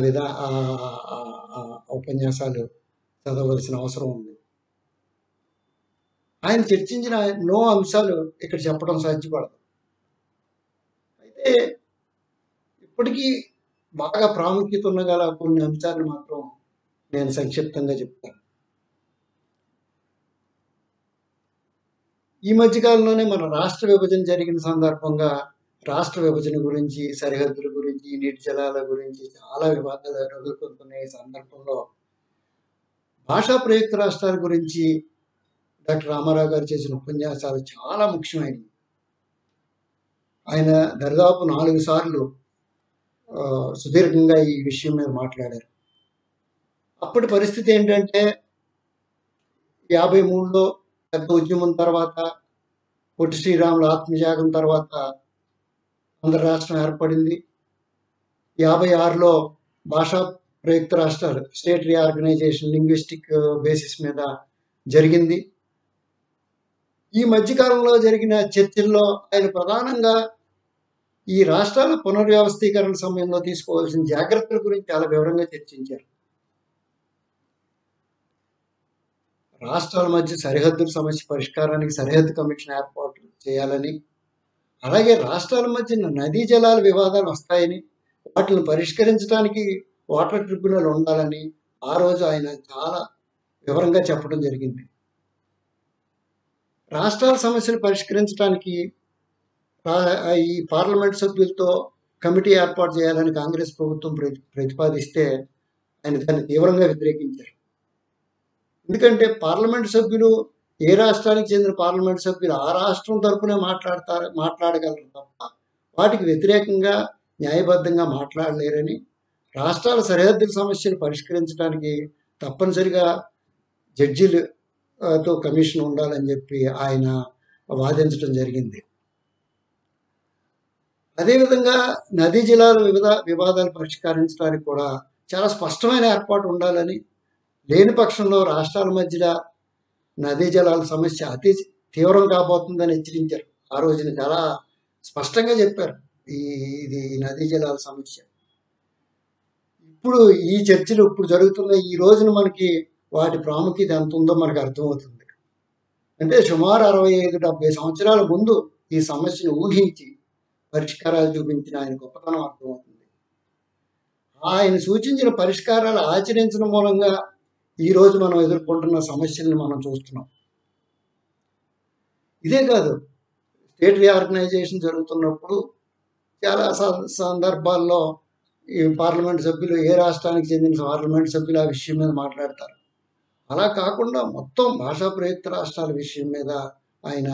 ఉపన్యాసాలు చదవవలసిన అవసరం ఉంది. ఆయన చర్చించిన ఎన్నో అంశాలు ఇక్కడ చెప్పడం సాధ్యపడదు. అయితే ఇప్పటికీ బాగా ప్రాముఖ్యత ఉన్నగల కొన్ని అంశాలు మాత్రం నేను సంక్షిప్తంగా చెప్తాను. ఈ మధ్యకాలంలోనే మన రాష్ట్ర విభజన జరిగిన సందర్భంగా రాష్ట్ర విభజన గురించి, సరిహద్దుల గురించి, నీటి జలాల గురించి చాలా వివాదాలు ఎదుర్కొంటున్న ఈ సందర్భంలో భాషా ప్రయుక్త రాష్ట్రాల గురించి డాక్టర్ రామారావు గారు చేసిన ఉపన్యాసాలు చాలా ముఖ్యమైనవి. ఆయన దరిదాపు 4 సార్లు సుదీర్ఘంగా ఈ విషయం మీద మాట్లాడారు. అప్పటి పరిస్థితి ఏంటంటే 53లో పెద్ద ఉద్యమం తర్వాత, పొట్టి శ్రీరాములు ఆత్మత్యాగం తర్వాత ఆంధ్ర రాష్ట్రం ఏర్పడింది. 56లో భాషా ప్రయుక్త రాష్ట్రాలు, స్టేట్ రీఆర్గనైజేషన్ లింగ్విస్టిక్ బేసిస్ మీద జరిగింది. ఈ మధ్యకాలంలో జరిగిన చర్చల్లో ఆయన ప్రధానంగా ఈ రాష్ట్రాల పునర్వ్యవస్థీకరణ సమయంలో తీసుకోవాల్సిన జాగ్రత్తల గురించి చాలా వివరంగా చర్చించారు. రాష్ట్రాల మధ్య సరిహద్దుల సమస్య పరిష్కారానికి సరిహద్దు కమిషన్ ఏర్పాటు చేయాలని, అలాగే రాష్ట్రాల మధ్య నదీ జలాల వివాదాలు వస్తాయని, వాటిని పరిష్కరించడానికి వాటర్ ట్రిబ్యునల్ ఉండాలని ఆ రోజు ఆయన చాలా వివరంగా చెప్పడం జరిగింది. రాష్ట్రాల సమస్యలు పరిష్కరించడానికి ఈ పార్లమెంట్ సభ్యులతో కమిటీ ఏర్పాటు చేయాలని కాంగ్రెస్ ప్రభుత్వం ప్రతిపాదిస్తే ఆయన దాన్ని తీవ్రంగా వ్యతిరేకించారు. ఎందుకంటే పార్లమెంట్ సభ్యులు, ఏ రాష్ట్రానికి చెందిన పార్లమెంట్ సభ్యులు ఆ రాష్ట్రం తరపునే మాట్లాడగలరు తప్ప వాటికి వ్యతిరేకంగా న్యాయబద్ధంగా మాట్లాడలేరని, రాష్ట్రాల సరిహద్దుల సమస్యలు పరిష్కరించడానికి తప్పనిసరిగా జడ్జీలతో కమిషన్ ఉండాలని చెప్పి ఆయన వాదించడం జరిగింది. అదేవిధంగా నదీ జలాల వివాదాలు పరిష్కరించడానికి కూడా చాలా స్పష్టమైన ఏర్పాటు ఉండాలని, లేని పక్షంలో రాష్ట్రాల మధ్యలో నదీ జలాల సమస్య అతి తీవ్రం కాబోతుందని హెచ్చరించారు. ఆ రోజున చాలా స్పష్టంగా చెప్పారు ఇది నదీ జలాల సమస్య. ఇప్పుడు ఈ చర్చలు ఇప్పుడు జరుగుతున్న ఈ రోజున మనకి వాటి ప్రాముఖ్యత ఎంత ఉందో మనకు అర్థమవుతుంది. అంటే సుమారు 65-70 సంవత్సరాల ముందు ఈ సమస్యను ఊహించి పరిష్కారాలు చూపించిన ఆయన గొప్పతనం అర్థమవుతుంది. ఆయన సూచించిన పరిష్కారాలు ఆచరించడం మూలంగా ఈరోజు మనం ఎదుర్కొంటున్న సమస్యలను మనం చూస్తున్నాం. ఇదే కాదు, స్టేట్ రీఆర్గనైజేషన్ జరుగుతున్నప్పుడు చాలా సందర్భాల్లో ఈ పార్లమెంట్ సభ్యులు, ఏ రాష్ట్రానికి చెందిన పార్లమెంట్ సభ్యులు ఆ విషయం మీద మాట్లాడతారు. అలా కాకుండా మొత్తం భాషా ప్రయుక్త రాష్ట్రాల విషయం మీద ఆయన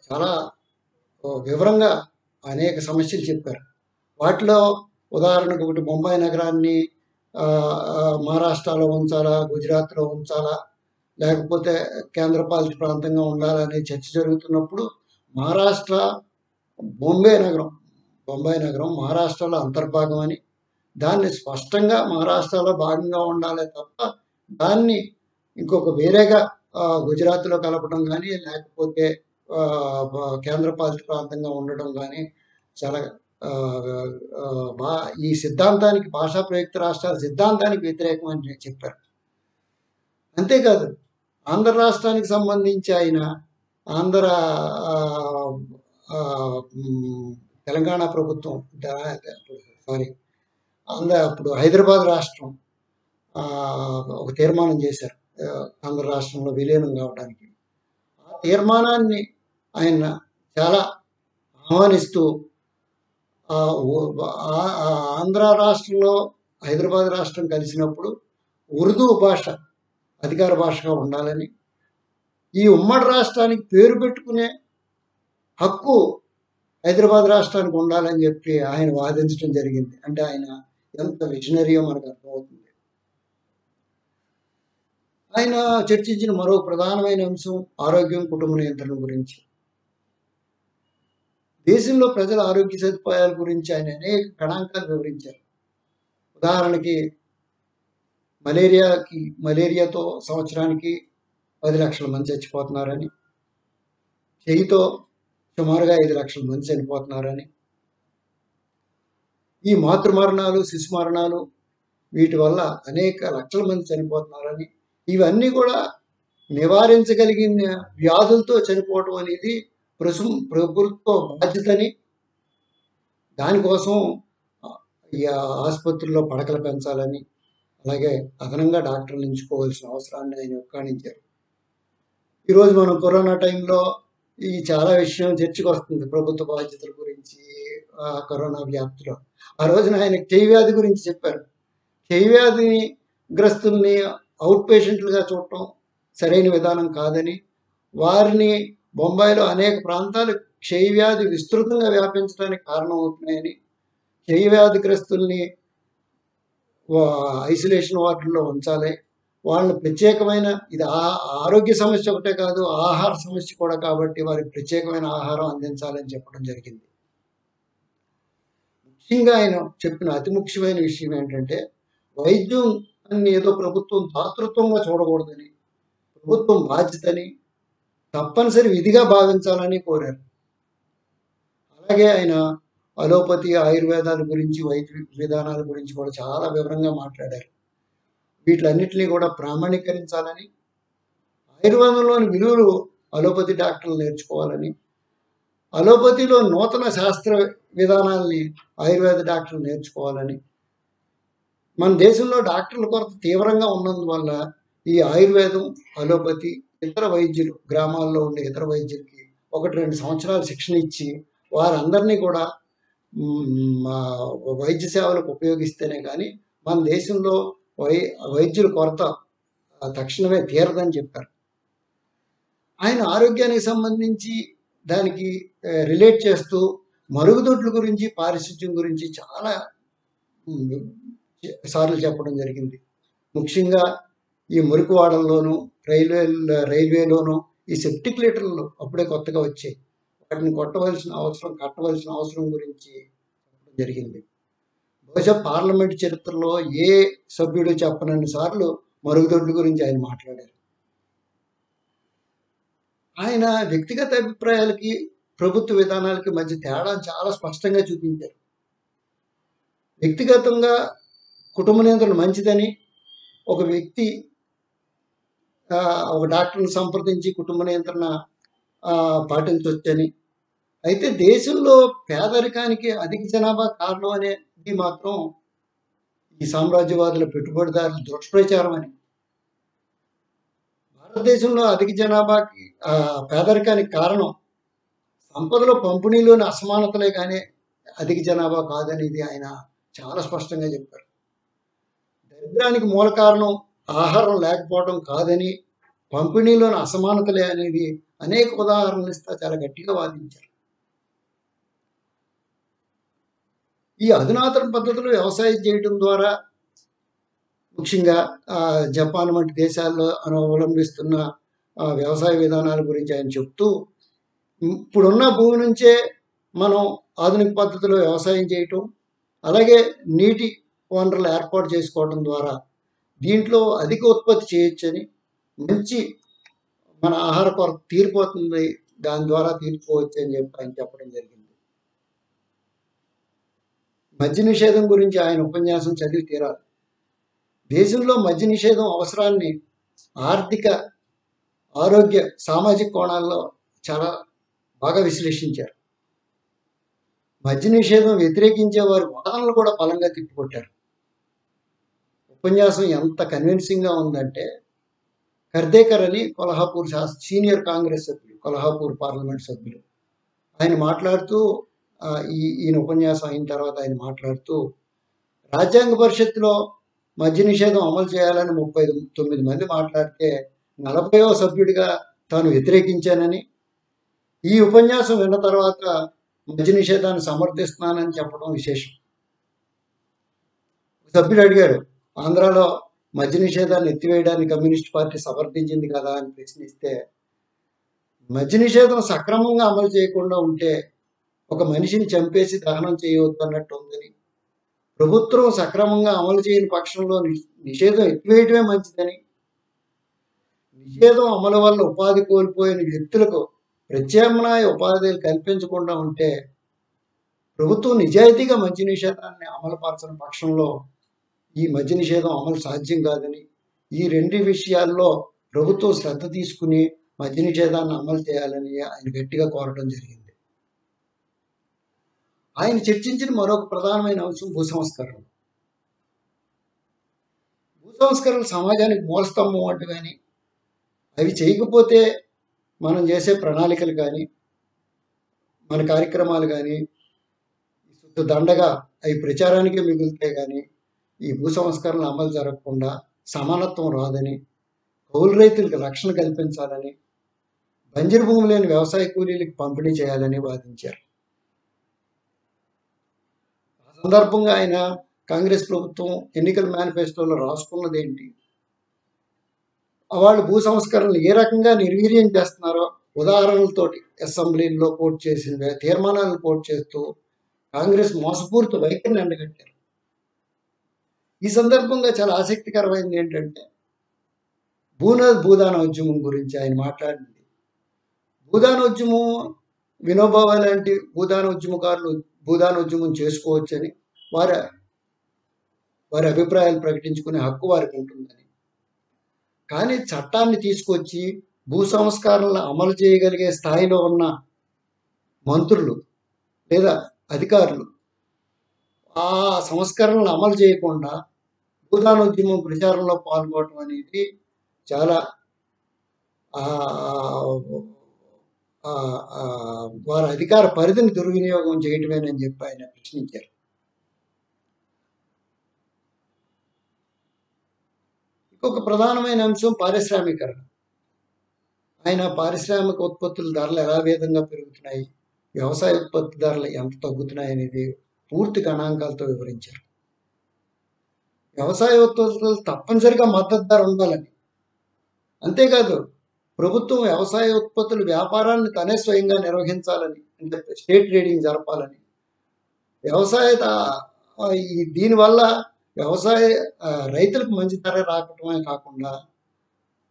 చాలా వివరంగా అనేక సమస్యలు చెప్పారు. వాటిలో ఉదాహరణకు ఒకటి, ముంబై నగరాన్ని మహారాష్ట్రలో ఉంచాలా, గుజరాత్లో ఉంచాలా, లేకపోతే కేంద్రపాలిత ప్రాంతంగా ఉండాలనే చర్చ జరుగుతున్నప్పుడు మహారాష్ట్ర బొంబాయి నగరం మహారాష్ట్రలో అంతర్భాగం అని, దాన్ని స్పష్టంగా మహారాష్ట్రలో భాగంగా ఉండాలి తప్ప దాన్ని ఇంకొక వేరేగా గుజరాత్లో కలపడం కానీ, లేకపోతే కేంద్రపాలిత ప్రాంతంగా ఉండడం కానీ చాలా ఈ సిద్ధాంతానికి, భాషా ప్రయుక్త రాష్ట్రాల సిద్ధాంతానికి వ్యతిరేకం అని చెప్పారు. అంతేకాదు, ఆంధ్ర రాష్ట్రానికి సంబంధించి ఆయన తెలంగాణ ప్రభుత్వం అప్పుడు హైదరాబాద్ రాష్ట్రం ఒక తీర్మానం చేశారు ఆంధ్ర రాష్ట్రంలో విలీనం కావడానికి. ఆ తీర్మానాన్ని ఆయన చాలా ఆహ్వానిస్తూ ఆంధ్ర రాష్ట్రంలో హైదరాబాద్ రాష్ట్రం కలిసినప్పుడు ఉర్దూ భాష అధికార భాషగా ఉండాలని, ఈ ఉమ్మడి రాష్ట్రానికి పేరు పెట్టుకునే హక్కు హైదరాబాద్ రాష్ట్రానికి ఉండాలని చెప్పి ఆయన వాదించడం జరిగింది. అంటే ఆయన ఎంత విజనరీయో మనకు అర్థమవుతుంది. ఆయన చర్చించిన మరో ప్రధానమైన అంశం ఆరోగ్యం, కుటుంబ నియంత్రణ గురించి. దేశంలో ప్రజల ఆరోగ్య సదుపాయాల గురించి ఆయన అనేక గణాంకాలు వివరించారు. ఉదాహరణకి మలేరియాతో సంవత్సరానికి 10 లక్షల మంది చచ్చిపోతున్నారని, క్షయతో సుమారుగా 5 లక్షల మంది చనిపోతున్నారని, ఈ మాతృమరణాలు, శిశు మరణాలు వీటి వల్ల అనేక లక్షల మంది చనిపోతున్నారని, ఇవన్నీ కూడా నివారించగలిగిన వ్యాధులతో చనిపోవటం అనేది ప్రభుత్వ బాధ్యతని, దానికోసం ఈ ఆసుపత్రుల్లో పడకలు పెంచాలని, అలాగే అదనంగా డాక్టర్లు ఎంచుకోవాల్సిన అవసరాన్ని ఆయన ఉద్ఘాటించారు. ఈరోజు మనం కరోనా టైంలో ఈ చాలా విషయం చర్చకు వస్తుంది, ప్రభుత్వ బాధ్యతల గురించి, కరోనా వ్యాప్తిలో. ఆ రోజున ఆయన క్షయ వ్యాధి గురించి చెప్పారు. క్షయ వ్యాధిని గ్రస్తుల్ని అవుట్ పేషెంట్లుగా చూడటం సరైన విధానం కాదని, వారిని బొంబాయిలో అనేక ప్రాంతాలు క్షయ వ్యాధి విస్తృతంగా వ్యాపించడానికి కారణం అవుతున్నాయని, క్షయ వ్యాధిగ్రస్తుల్ని ఐసోలేషన్ వార్డుల్లో ఉంచాలి, వాళ్ళని ప్రత్యేకమైన, ఇది ఆరోగ్య సమస్య ఒకటే కాదు, ఆహార సమస్య కూడా కాబట్టి వారికి ప్రత్యేకమైన ఆహారం అందించాలని చెప్పడం జరిగింది. ముఖ్యంగా ఆయన చెప్పిన అతి ముఖ్యమైన విషయం ఏంటంటే, వైద్యం అని ఏదో ప్రభుత్వం దాతృత్వంగా చూడకూడదని, ప్రభుత్వం బాధ్యతని, తప్పనిసరి విధిగా భావించాలని కోరారు. అలాగే ఆయన అలోపతి, ఆయుర్వేదాల గురించి, వైద్య విధానాల గురించి కూడా చాలా వివరంగా మాట్లాడారు. వీటిలన్నింటినీ కూడా ప్రామాణీకరించాలని, ఆయుర్వేదంలోని విలువలు అలోపతి డాక్టర్లు నేర్చుకోవాలని, అలోపతిలో నూతన శాస్త్ర విధానాల్ని ఆయుర్వేద డాక్టర్లు నేర్చుకోవాలని, మన దేశంలో డాక్టర్ల కొరత తీవ్రంగా ఉన్నందువల్ల ఈ ఆయుర్వేదం, అలోపతి, ఇతర వైద్యులు, గ్రామాల్లో ఉండే ఇతర వైద్యులకి 1-2 సంవత్సరాలు శిక్షణ ఇచ్చి వారందరినీ కూడా వైద్య సేవలకు ఉపయోగిస్తేనే కానీ మన దేశంలో వైద్యుల కొరత తక్షణమే తీరదని చెప్పారు. ఆయన ఆరోగ్యానికి సంబంధించి దానికి రిలేట్ చేస్తూ మరుగుదొడ్ల గురించి, పారిశుద్ధ్యం గురించి చాలా సార్లు చెప్పడం జరిగింది. ముఖ్యంగా ఈ మురికివాడల్లోనూ, రైల్వేలోనూ ఈ సెప్టిక్ లీటర్లు అప్పుడే కొత్తగా వచ్చాయి, వాటిని కట్టవలసిన అవసరం గురించి చెప్పడం జరిగింది. బహుశా పార్లమెంట్ చరిత్రలో ఏ సభ్యుడు చెప్పనన్ని సార్లు మరుగుదొడ్ల గురించి ఆయన మాట్లాడారు. ఆయన వ్యక్తిగత అభిప్రాయాలకి, ప్రభుత్వ విధానాలకి మధ్య తేడా చాలా స్పష్టంగా చూపించారు. వ్యక్తిగతంగా కుటుంబ నియంత్రణ మంచిదని, ఒక వ్యక్తి ఒక డాక్టర్ని సంప్రదించి కుటుంబ నియంత్రణ పాటించవచ్చని, అయితే దేశంలో పేదరికానికి అధిక జనాభా కారణం అనేది మాత్రం ఈ సామ్రాజ్యవాదుల పెట్టుబడిదారుల దుష్ప్రచారం అని. భారతదేశంలో అధిక జనాభాకి పేదరికానికి కారణం సంపదలో పంపిణీలోని అసమానతలే కానీ అధిక జనాభా కాదనేది ఆయన చాలా స్పష్టంగా చెప్పారు. దరిద్రానికి మూల కారణం ఆహారం లేకపోవడం కాదని, పంపిణీలోని అసమానతలే అనేది అనేక ఉదాహరణలు ఇస్తా చాలా గట్టిగా వాదించారు. ఈ అధునాతన పద్ధతులు వ్యవసాయం చేయడం ద్వారా, ముఖ్యంగా జపాన్ వంటి దేశాల్లో అవలంబిస్తున్న వ్యవసాయ విధానాల గురించి ఆయన చెప్తూ, ఇప్పుడున్న భూమి నుంచే మనం ఆధునిక పద్ధతిలో వ్యవసాయం చేయటం, అలాగే నీటి వనరులు ఏర్పాటు చేసుకోవడం ద్వారా దీంట్లో అధిక ఉత్పత్తి చేయొచ్చని, మంచి మన ఆహార కొరత తీరిపోతుంది, దాని ద్వారా తీర్చుకోవచ్చు అని చెప్పి ఆయన చెప్పడం జరిగింది. మద్య నిషేధం గురించి ఆయన ఉపన్యాసం చదివి తీరాలి. దేశంలో మద్య నిషేధం అవసరాన్ని ఆర్థిక, ఆరోగ్య, సామాజిక కోణాల్లో చాలా బాగా విశ్లేషించారు. మద్య నిషేధం వ్యతిరేకించే వారి వాదనలు కూడా బలంగా తిప్పికొట్టారు. ఉపన్యాసం ఎంత కన్విన్సింగ్గా ఉందంటే, ఖర్దేకర్ అని కొల్హాపూర్ సీనియర్ కాంగ్రెస్ సభ్యులు, కొల్హాపూర్ పార్లమెంట్ సభ్యులు, ఆయన మాట్లాడుతూ ఈయన ఉపన్యాసం అయిన తర్వాత ఆయన మాట్లాడుతూ, రాజ్యాంగ పరిషత్తులో మద్య నిషేధం అమలు చేయాలని 39 మంది మాట్లాడితే 40వ సభ్యుడిగా తాను వ్యతిరేకించానని, ఈ ఉపన్యాసం విన్న తర్వాత మద్య నిషేధాన్ని సమర్థిస్తున్నానని చెప్పడం విశేషం. సభ్యుడు అడిగారు, ఆంధ్రాలో మద్య నిషేధాన్ని ఎత్తివేయడానికి కమ్యూనిస్ట్ పార్టీ సమర్థించింది కదా అని ప్రశ్నిస్తే, మద్య నిషేధం సక్రమంగా అమలు చేయకుండా ఉంటే ఒక మనిషిని చంపేసి దహనం చేయవద్దు అన్నట్టు ఉందని, ప్రభుత్వం సక్రమంగా అమలు చేయని పక్షంలో నిషేధం ఎత్తివేయడమే మంచిదని, నిషేధం అమలు వల్ల ఉపాధి కోల్పోయిన వ్యక్తులకు ప్రత్యామ్నాయ ఉపాధులు కల్పించకుండా ఉంటే ప్రభుత్వం నిజాయితీగా మద్య నిషేధాన్ని అమలుపరచని పక్షంలో ఈ మద్య నిషేధం అమలు సాధ్యం కాదని, ఈ రెండు విషయాల్లో ప్రభుత్వం శ్రద్ధ తీసుకుని మద్య నిషేధాన్ని అమలు చేయాలని ఆయన గట్టిగా కోరడం జరిగింది. ఆయన చర్చించిన మరొక ప్రధానమైన అంశం భూ సంస్కరణ. భూ సంస్కరణలు సమాజానికి మూలస్తంభం వంటి కానీ, అవి చేయకపోతే మనం చేసే ప్రణాళికలు కానీ, మన కార్యక్రమాలు కానీ శుద్ధ దండగా అవి ప్రచారానికే మిగులుతాయి కానీ, ఈ భూ సంస్కరణలు అమలు జరగకుండా సమానత్వం రాదని, కౌలు రైతులకు రక్షణ కల్పించాలని, బంజరు భూమి లేని వ్యవసాయ కూలీలకు పంపిణీ చేయాలని వాదించారు. ఆ సందర్భంగా ఆయన కాంగ్రెస్ ప్రభుత్వం ఎన్నికల మేనిఫెస్టోలో రాసుకున్నది ఏంటి, వాళ్ళు భూ సంస్కరణలు ఏ రకంగా నిర్వీర్యం చేస్తున్నారో ఉదాహరణలతోటి అసెంబ్లీలో కోట్ చేసిన తీర్మానాలను కోట్ చేస్తూ కాంగ్రెస్ మోసపూరిత వైఖరిని ఎండగట్టారు. ఈ సందర్భంగా చాలా ఆసక్తికరమైనది ఏంటంటే, భూదాన ఉద్యమం గురించి ఆయన మాట్లాడింది. భూదాన ఉద్యమం వినోబా లాంటి భూదాన ఉద్యమకారులు భూదాన ఉద్యమం చేసుకోవచ్చని, వారి అభిప్రాయాలు ప్రకటించుకునే హక్కు వారికి ఉంటుందని, కానీ చట్టాన్ని తీసుకొచ్చి భూ సంస్కరణలు అమలు చేయగలిగే స్థాయిలో ఉన్న మంత్రులు లేదా అధికారులు ఆ సంస్కరణలు అమలు చేయకుండా భూదానోద్యమం ప్రచారంలో పాల్గొనడం అనేది చాలా వారి అధికార పరిధిని దుర్వినియోగం చేయటమేనని చెప్పి ఆయన ప్రశ్నించారు. ఇంకొక ప్రధానమైన అంశం పారిశ్రామికరణ. ఆయన పారిశ్రామిక ఉత్పత్తుల ధరలు ఎలా విధంగా పెరుగుతున్నాయి, వ్యవసాయ ఉత్పత్తి ధరలు ఎంత తగ్గుతున్నాయి అనేది పూర్తి గణాంకాలతో వివరించారు. వ్యవసాయ ఉత్పత్తులు తప్పనిసరిగా మద్దతు ధర ఉండాలని, అంతేకాదు ప్రభుత్వం వ్యవసాయ ఉత్పత్తుల వ్యాపారాన్ని తనే స్వయంగా నిర్వహించాలని, అంటే స్టేట్ ట్రేడింగ్ జరపాలని, దీనివల్ల వ్యవసాయ రైతులకు మంచి ధర రావటమే కాకుండా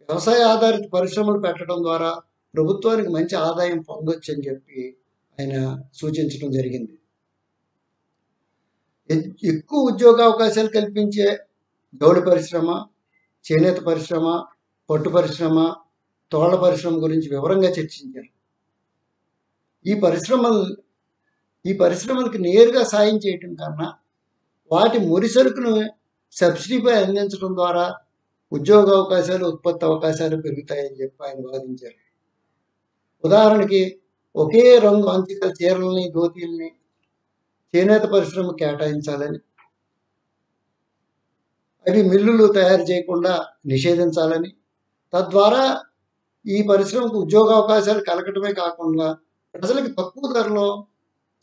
వ్యవసాయ ఆధారిత పరిశ్రమలు పెట్టడం ద్వారా ప్రభుత్వానికి మంచి ఆదాయం పొందొచ్చు అని చెప్పి ఆయన సూచించడం జరిగింది. ఎక్కువ ఉద్యోగ అవకాశాలు కల్పించే జౌళి పరిశ్రమ, చేనేత పరిశ్రమ, పట్టు పరిశ్రమ, తోళ్ల పరిశ్రమ గురించి వివరంగా చర్చించారు. ఈ పరిశ్రమలకు నేరుగా సాయం చేయటం కన్నా వాటి ముడి సరుకును సబ్సిడీపై అందించడం ద్వారా ఉద్యోగ అవకాశాలు, ఉత్పత్తి అవకాశాలు పెరుగుతాయని చెప్పి ఆయన వాదించారు. ఉదాహరణకి ఒకే రంగు అంచుకల చీరలని, ధోతీల్ని చేనేత పరిశ్రమ కేటాయించాలని, అవి మిల్లులు తయారు చేయకుండా నిషేధించాలని, తద్వారా ఈ పరిశ్రమకు ఉద్యోగ అవకాశాలు కలగటమే కాకుండా ప్రజలకు తక్కువ ధరలో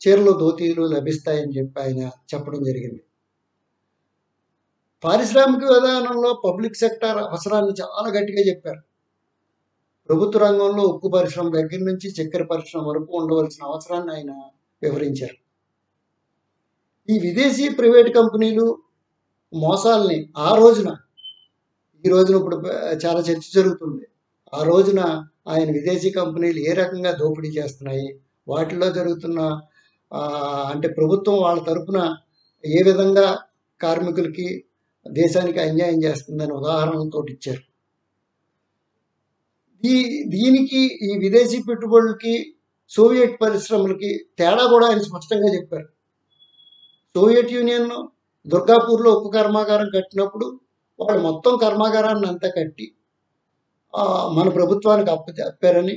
చీరలు, ధోతీలు లభిస్తాయని చెప్పి ఆయన చెప్పడం జరిగింది. పారిశ్రామిక విధానంలో పబ్లిక్ సెక్టార్ అవసరాన్ని చాలా గట్టిగా చెప్పారు. ప్రభుత్వ రంగంలో ఉక్కు పరిశ్రమ దగ్గర నుంచి చక్కెర పరిశ్రమ వరకు ఉండవలసిన అవసరాన్ని ఆయన వివరించారు. ఈ విదేశీ ప్రైవేట్ కంపెనీలు మోసాలని ఈ రోజున ఇప్పుడు చాలా చర్చ జరుగుతుంది. ఆ రోజున ఆయన విదేశీ కంపెనీలు ఏ రకంగా దోపిడీ చేస్తున్నాయి, వాటిలో జరుగుతున్న అంటే ప్రభుత్వం వాళ్ళ తరపున ఏ విధంగా కార్మికులకి, దేశానికి అన్యాయం చేస్తుందని ఉదాహరణలతో ఇచ్చారు. దీనికి ఈ విదేశీ పెట్టుబడులకి, సోవియట్ పరిశ్రమలకి తేడా కూడా ఆయన స్పష్టంగా చెప్పారు. సోవియట్ యూనియన్ దుర్గాపూర్లో ఉక్కు కర్మాగారం కట్టినప్పుడు వాళ్ళు మొత్తం కర్మాగారాన్ని అంతా కట్టి మన ప్రభుత్వానికి అప్పచెప్పారని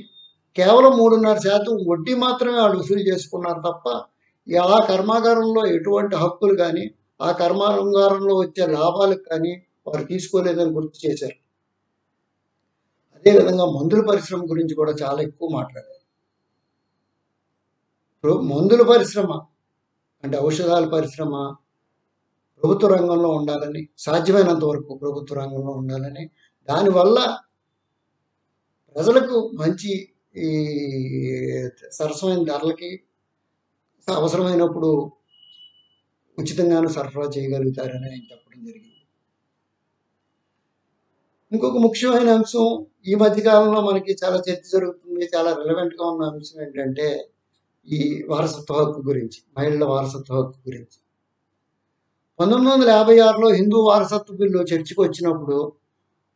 కేవలం 3.5% వడ్డీ మాత్రమే వాళ్ళు వసూలు చేసుకున్నారు తప్ప ఆ కర్మాగారంలో ఎటువంటి హక్కులు కానీ ఆ కర్మాగారంలో వచ్చే లాభాలకు కానీ వారు తీసుకోలేదని గుర్తు చేశారు. అదేవిధంగా మందుల పరిశ్రమ గురించి కూడా చాలా ఎక్కువ మాట్లాడారు. మందుల పరిశ్రమ అంటే ఔషధాల పరిశ్రమ ప్రభుత్వ రంగంలో ఉండాలని, సాధ్యమైనంత వరకు ప్రభుత్వ రంగంలో ఉండాలని, దానివల్ల ప్రజలకు మంచి ఈ సరసమైన ధరలకి అవసరమైనప్పుడు ఉచితంగానే సరఫరా చేయగలుగుతారని ఆయన చెప్పడం జరిగింది. ఇంకొక ముఖ్యమైన అంశం ఈ మధ్యకాలంలో మనకి చాలా చర్చ జరుగుతుంది, చాలా రిలవెంట్గా ఉన్న అంశం ఏంటంటే ఈ వారసత్వ హక్కు గురించి, మహిళల వారసత్వ హక్కు గురించి. 1956లో హిందూ వారసత్వ బిల్లు చర్చకు వచ్చినప్పుడు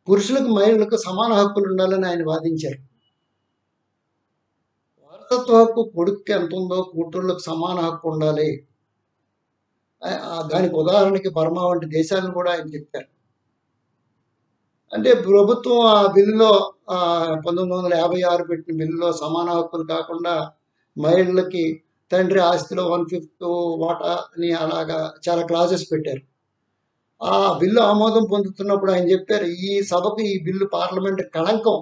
పురుషులకు మహిళలకు సమాన హక్కులు ఉండాలని ఆయన వాదించారు. వారసత్వ హక్కు కొడుకుకి ఎంత ఉందో కూతుళ్ళకు సమాన హక్కు ఉండాలి. దానికి ఉదాహరణకి బర్మా వంటి దేశాలను కూడా ఆయన చెప్పారు. అంటే ప్రభుత్వం ఆ బిల్లులో 1956 పెట్టిన బిల్లులో సమాన హక్కులు కాకుండా మహిళలకి తండ్రి ఆస్తిలో 1/5 వాటా అని అలాగా చాలా క్లాజెస్ పెట్టారు. ఆ బిల్లు ఆమోదం పొందుతున్నప్పుడు ఆయన చెప్పారు, ఈ సభకు ఈ బిల్లు పార్లమెంట్ కళంకం,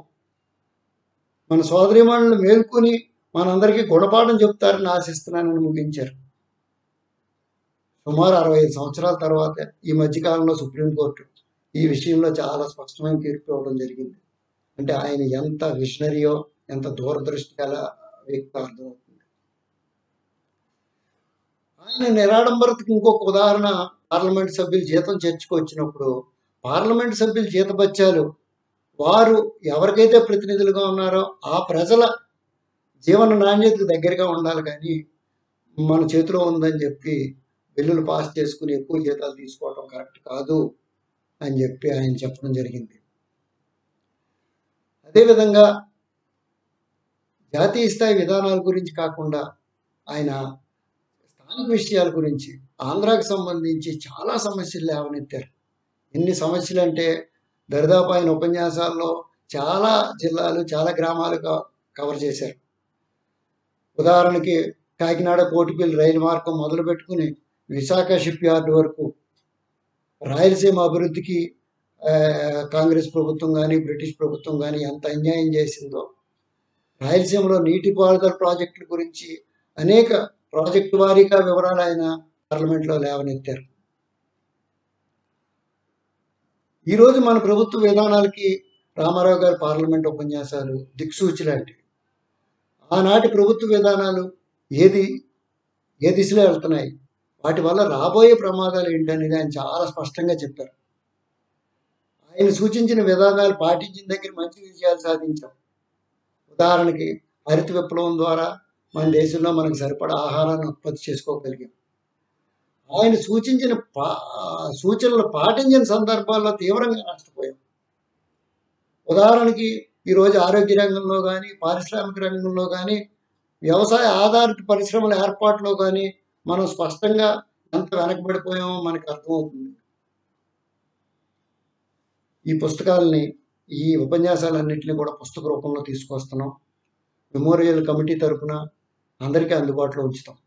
మన సోదరీమణులను మేల్కొని మనందరికీ గుణపాఠం చెప్తారని ఆశిస్తున్నానని ముగించారు. సుమారు 65 సంవత్సరాల తర్వాత ఈ మధ్యకాలంలో సుప్రీంకోర్టు ఈ విషయంలో చాలా స్పష్టమైన తీర్పు ఇవ్వడం జరిగింది. అంటే ఆయన ఎంత విషనరీయో, ఎంత దూరదృష్టి గల వ్యక్తి అర్థమవుతుంది. ఆయన నిరాడంబరతకు ఇంకొక ఉదాహరణ పార్లమెంట్ సభ్యులు జీతం చర్చకు వచ్చినప్పుడు పార్లమెంట్ సభ్యుల జీతభత్యాలు వారు ఎవరికైతే ప్రతినిధులుగా ఉన్నారో ఆ ప్రజల జీవన నాణ్యతకు దగ్గరగా ఉండాలి, కానీ మన చేతిలో ఉందని చెప్పి బిల్లులు పాస్ చేసుకుని ఎక్కువ జీతాలు తీసుకోవడం కరెక్ట్ కాదు అని చెప్పి ఆయన చెప్పడం జరిగింది. అదేవిధంగా జాతీయ స్థాయి విధానాల గురించి కాకుండా ఆయన స్థానిక విషయాల గురించి, ఆంధ్రాకు సంబంధించి చాలా సమస్యలు లేవనెత్తారు. ఎన్ని సమస్యలు అంటే దరిదాపు ఆయన ఉపన్యాసాల్లో చాలా జిల్లాలు, చాలా గ్రామాలు కవర్ చేశారు. ఉదాహరణకి కాకినాడ కోటిపల్లి రైలు మార్గం మొదలు పెట్టుకుని విశాఖ షిప్ యార్డ్ వరకు రాయలసీమ అభివృద్ధికి కాంగ్రెస్ ప్రభుత్వం కానీ బ్రిటిష్ ప్రభుత్వం కానీ ఎంత అన్యాయం చేసిందో, రాయలసీమలో నీటిపారుదల ప్రాజెక్టుల గురించి అనేక ప్రాజెక్టు వారీగా వివరాలు ఆయన పార్లమెంట్లో లేవనెత్తారు. ఈరోజు మన ప్రభుత్వ విధానాలకి రామారావు గారి పార్లమెంట్ ఉపన్యాసాలు దిక్సూచి లాంటివి. ఆనాటి ప్రభుత్వ విధానాలు ఏ దిశలో వెళ్తున్నాయి, వాటి వల్ల రాబోయే ప్రమాదాలు ఏంటనేది ఆయన చాలా స్పష్టంగా చెప్పారు. ఆయన సూచించిన విధానాలు పాటించిన దగ్గర మంచి విజయాలు సాధించాం. ఉదాహరణకి హరిత విప్లవం ద్వారా మన దేశంలో మనకు సరిపడా ఆహారాన్ని ఉత్పత్తి చేసుకోగలిగాం. ఆయన సూచించిన సూచనలు పాటించిన సందర్భాల్లో తీవ్రంగా నష్టపోయాం. ఉదాహరణకి ఈరోజు ఆరోగ్య రంగంలో కానీ, పారిశ్రామిక రంగంలో కానీ, వ్యవసాయ ఆధారిత పరిశ్రమల ఏర్పాటులో కానీ మనం స్పష్టంగా ఎంత వెనకబడిపోయామో మనకు అర్థమవుతుంది. ఈ పుస్తకాలని, ఈ ఉపన్యాసాలన్నింటినీ కూడా పుస్తక రూపంలో తీసుకొస్తున్నాం. మెమోరియల్ కమిటీ తరఫున అందరికీ అందుబాటులో ఉంచుతాం.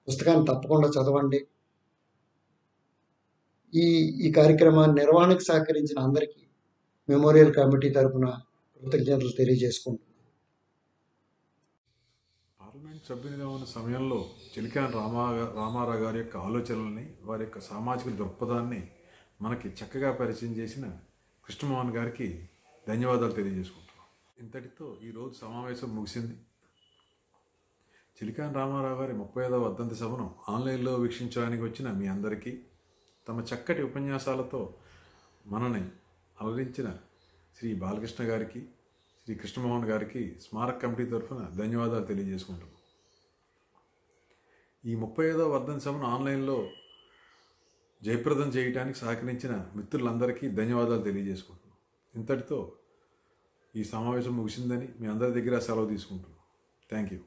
పుస్తకాన్ని తప్పకుండా చదవండి. ఈ కార్యక్రమాన్ని నిర్వహణకు సహకరించిన అందరికీ మెమోరియల్ కమిటీ తరఫున కృతజ్ఞతలు తెలియజేసుకుంటున్నాను. పార్లమెంట్ సభ్యునిగా ఉన్న సమయంలో చిలికాని రామారావు గారి యొక్క ఆలోచనల్ని, వారి యొక్క సామాజిక దృక్పథాన్ని మనకి చక్కగా పరిచయం చేసిన కృష్ణమోహన్ గారికి ధన్యవాదాలు తెలియజేసుకుంటున్నాం. ఇంతటితో ఈరోజు సమావేశం ముగిసింది. చిలికాని రామారావు గారి 35వ వర్ధంతి సభను ఆన్లైన్లో వీక్షించడానికి వచ్చిన మీ అందరికీ, తమ చక్కటి ఉపన్యాసాలతో మనని అలరించిన శ్రీ బాలకృష్ణ గారికి, శ్రీ కృష్ణమోహన్ గారికి స్మారక కమిటీ తరఫున ధన్యవాదాలు తెలియజేసుకుంటున్నాం. ఈ 35వ వర్ధంతి సభను ఆన్లైన్లో జయప్రదం చేయడానికి సహకరించిన మిత్రులందరికీ ధన్యవాదాలు తెలియజేసుకుంటున్నాం. ఇంతటితో ఈ సమావేశం ముగిసిందని మీ అందరి దగ్గర సెలవు తీసుకుంటున్నాం. Thank you.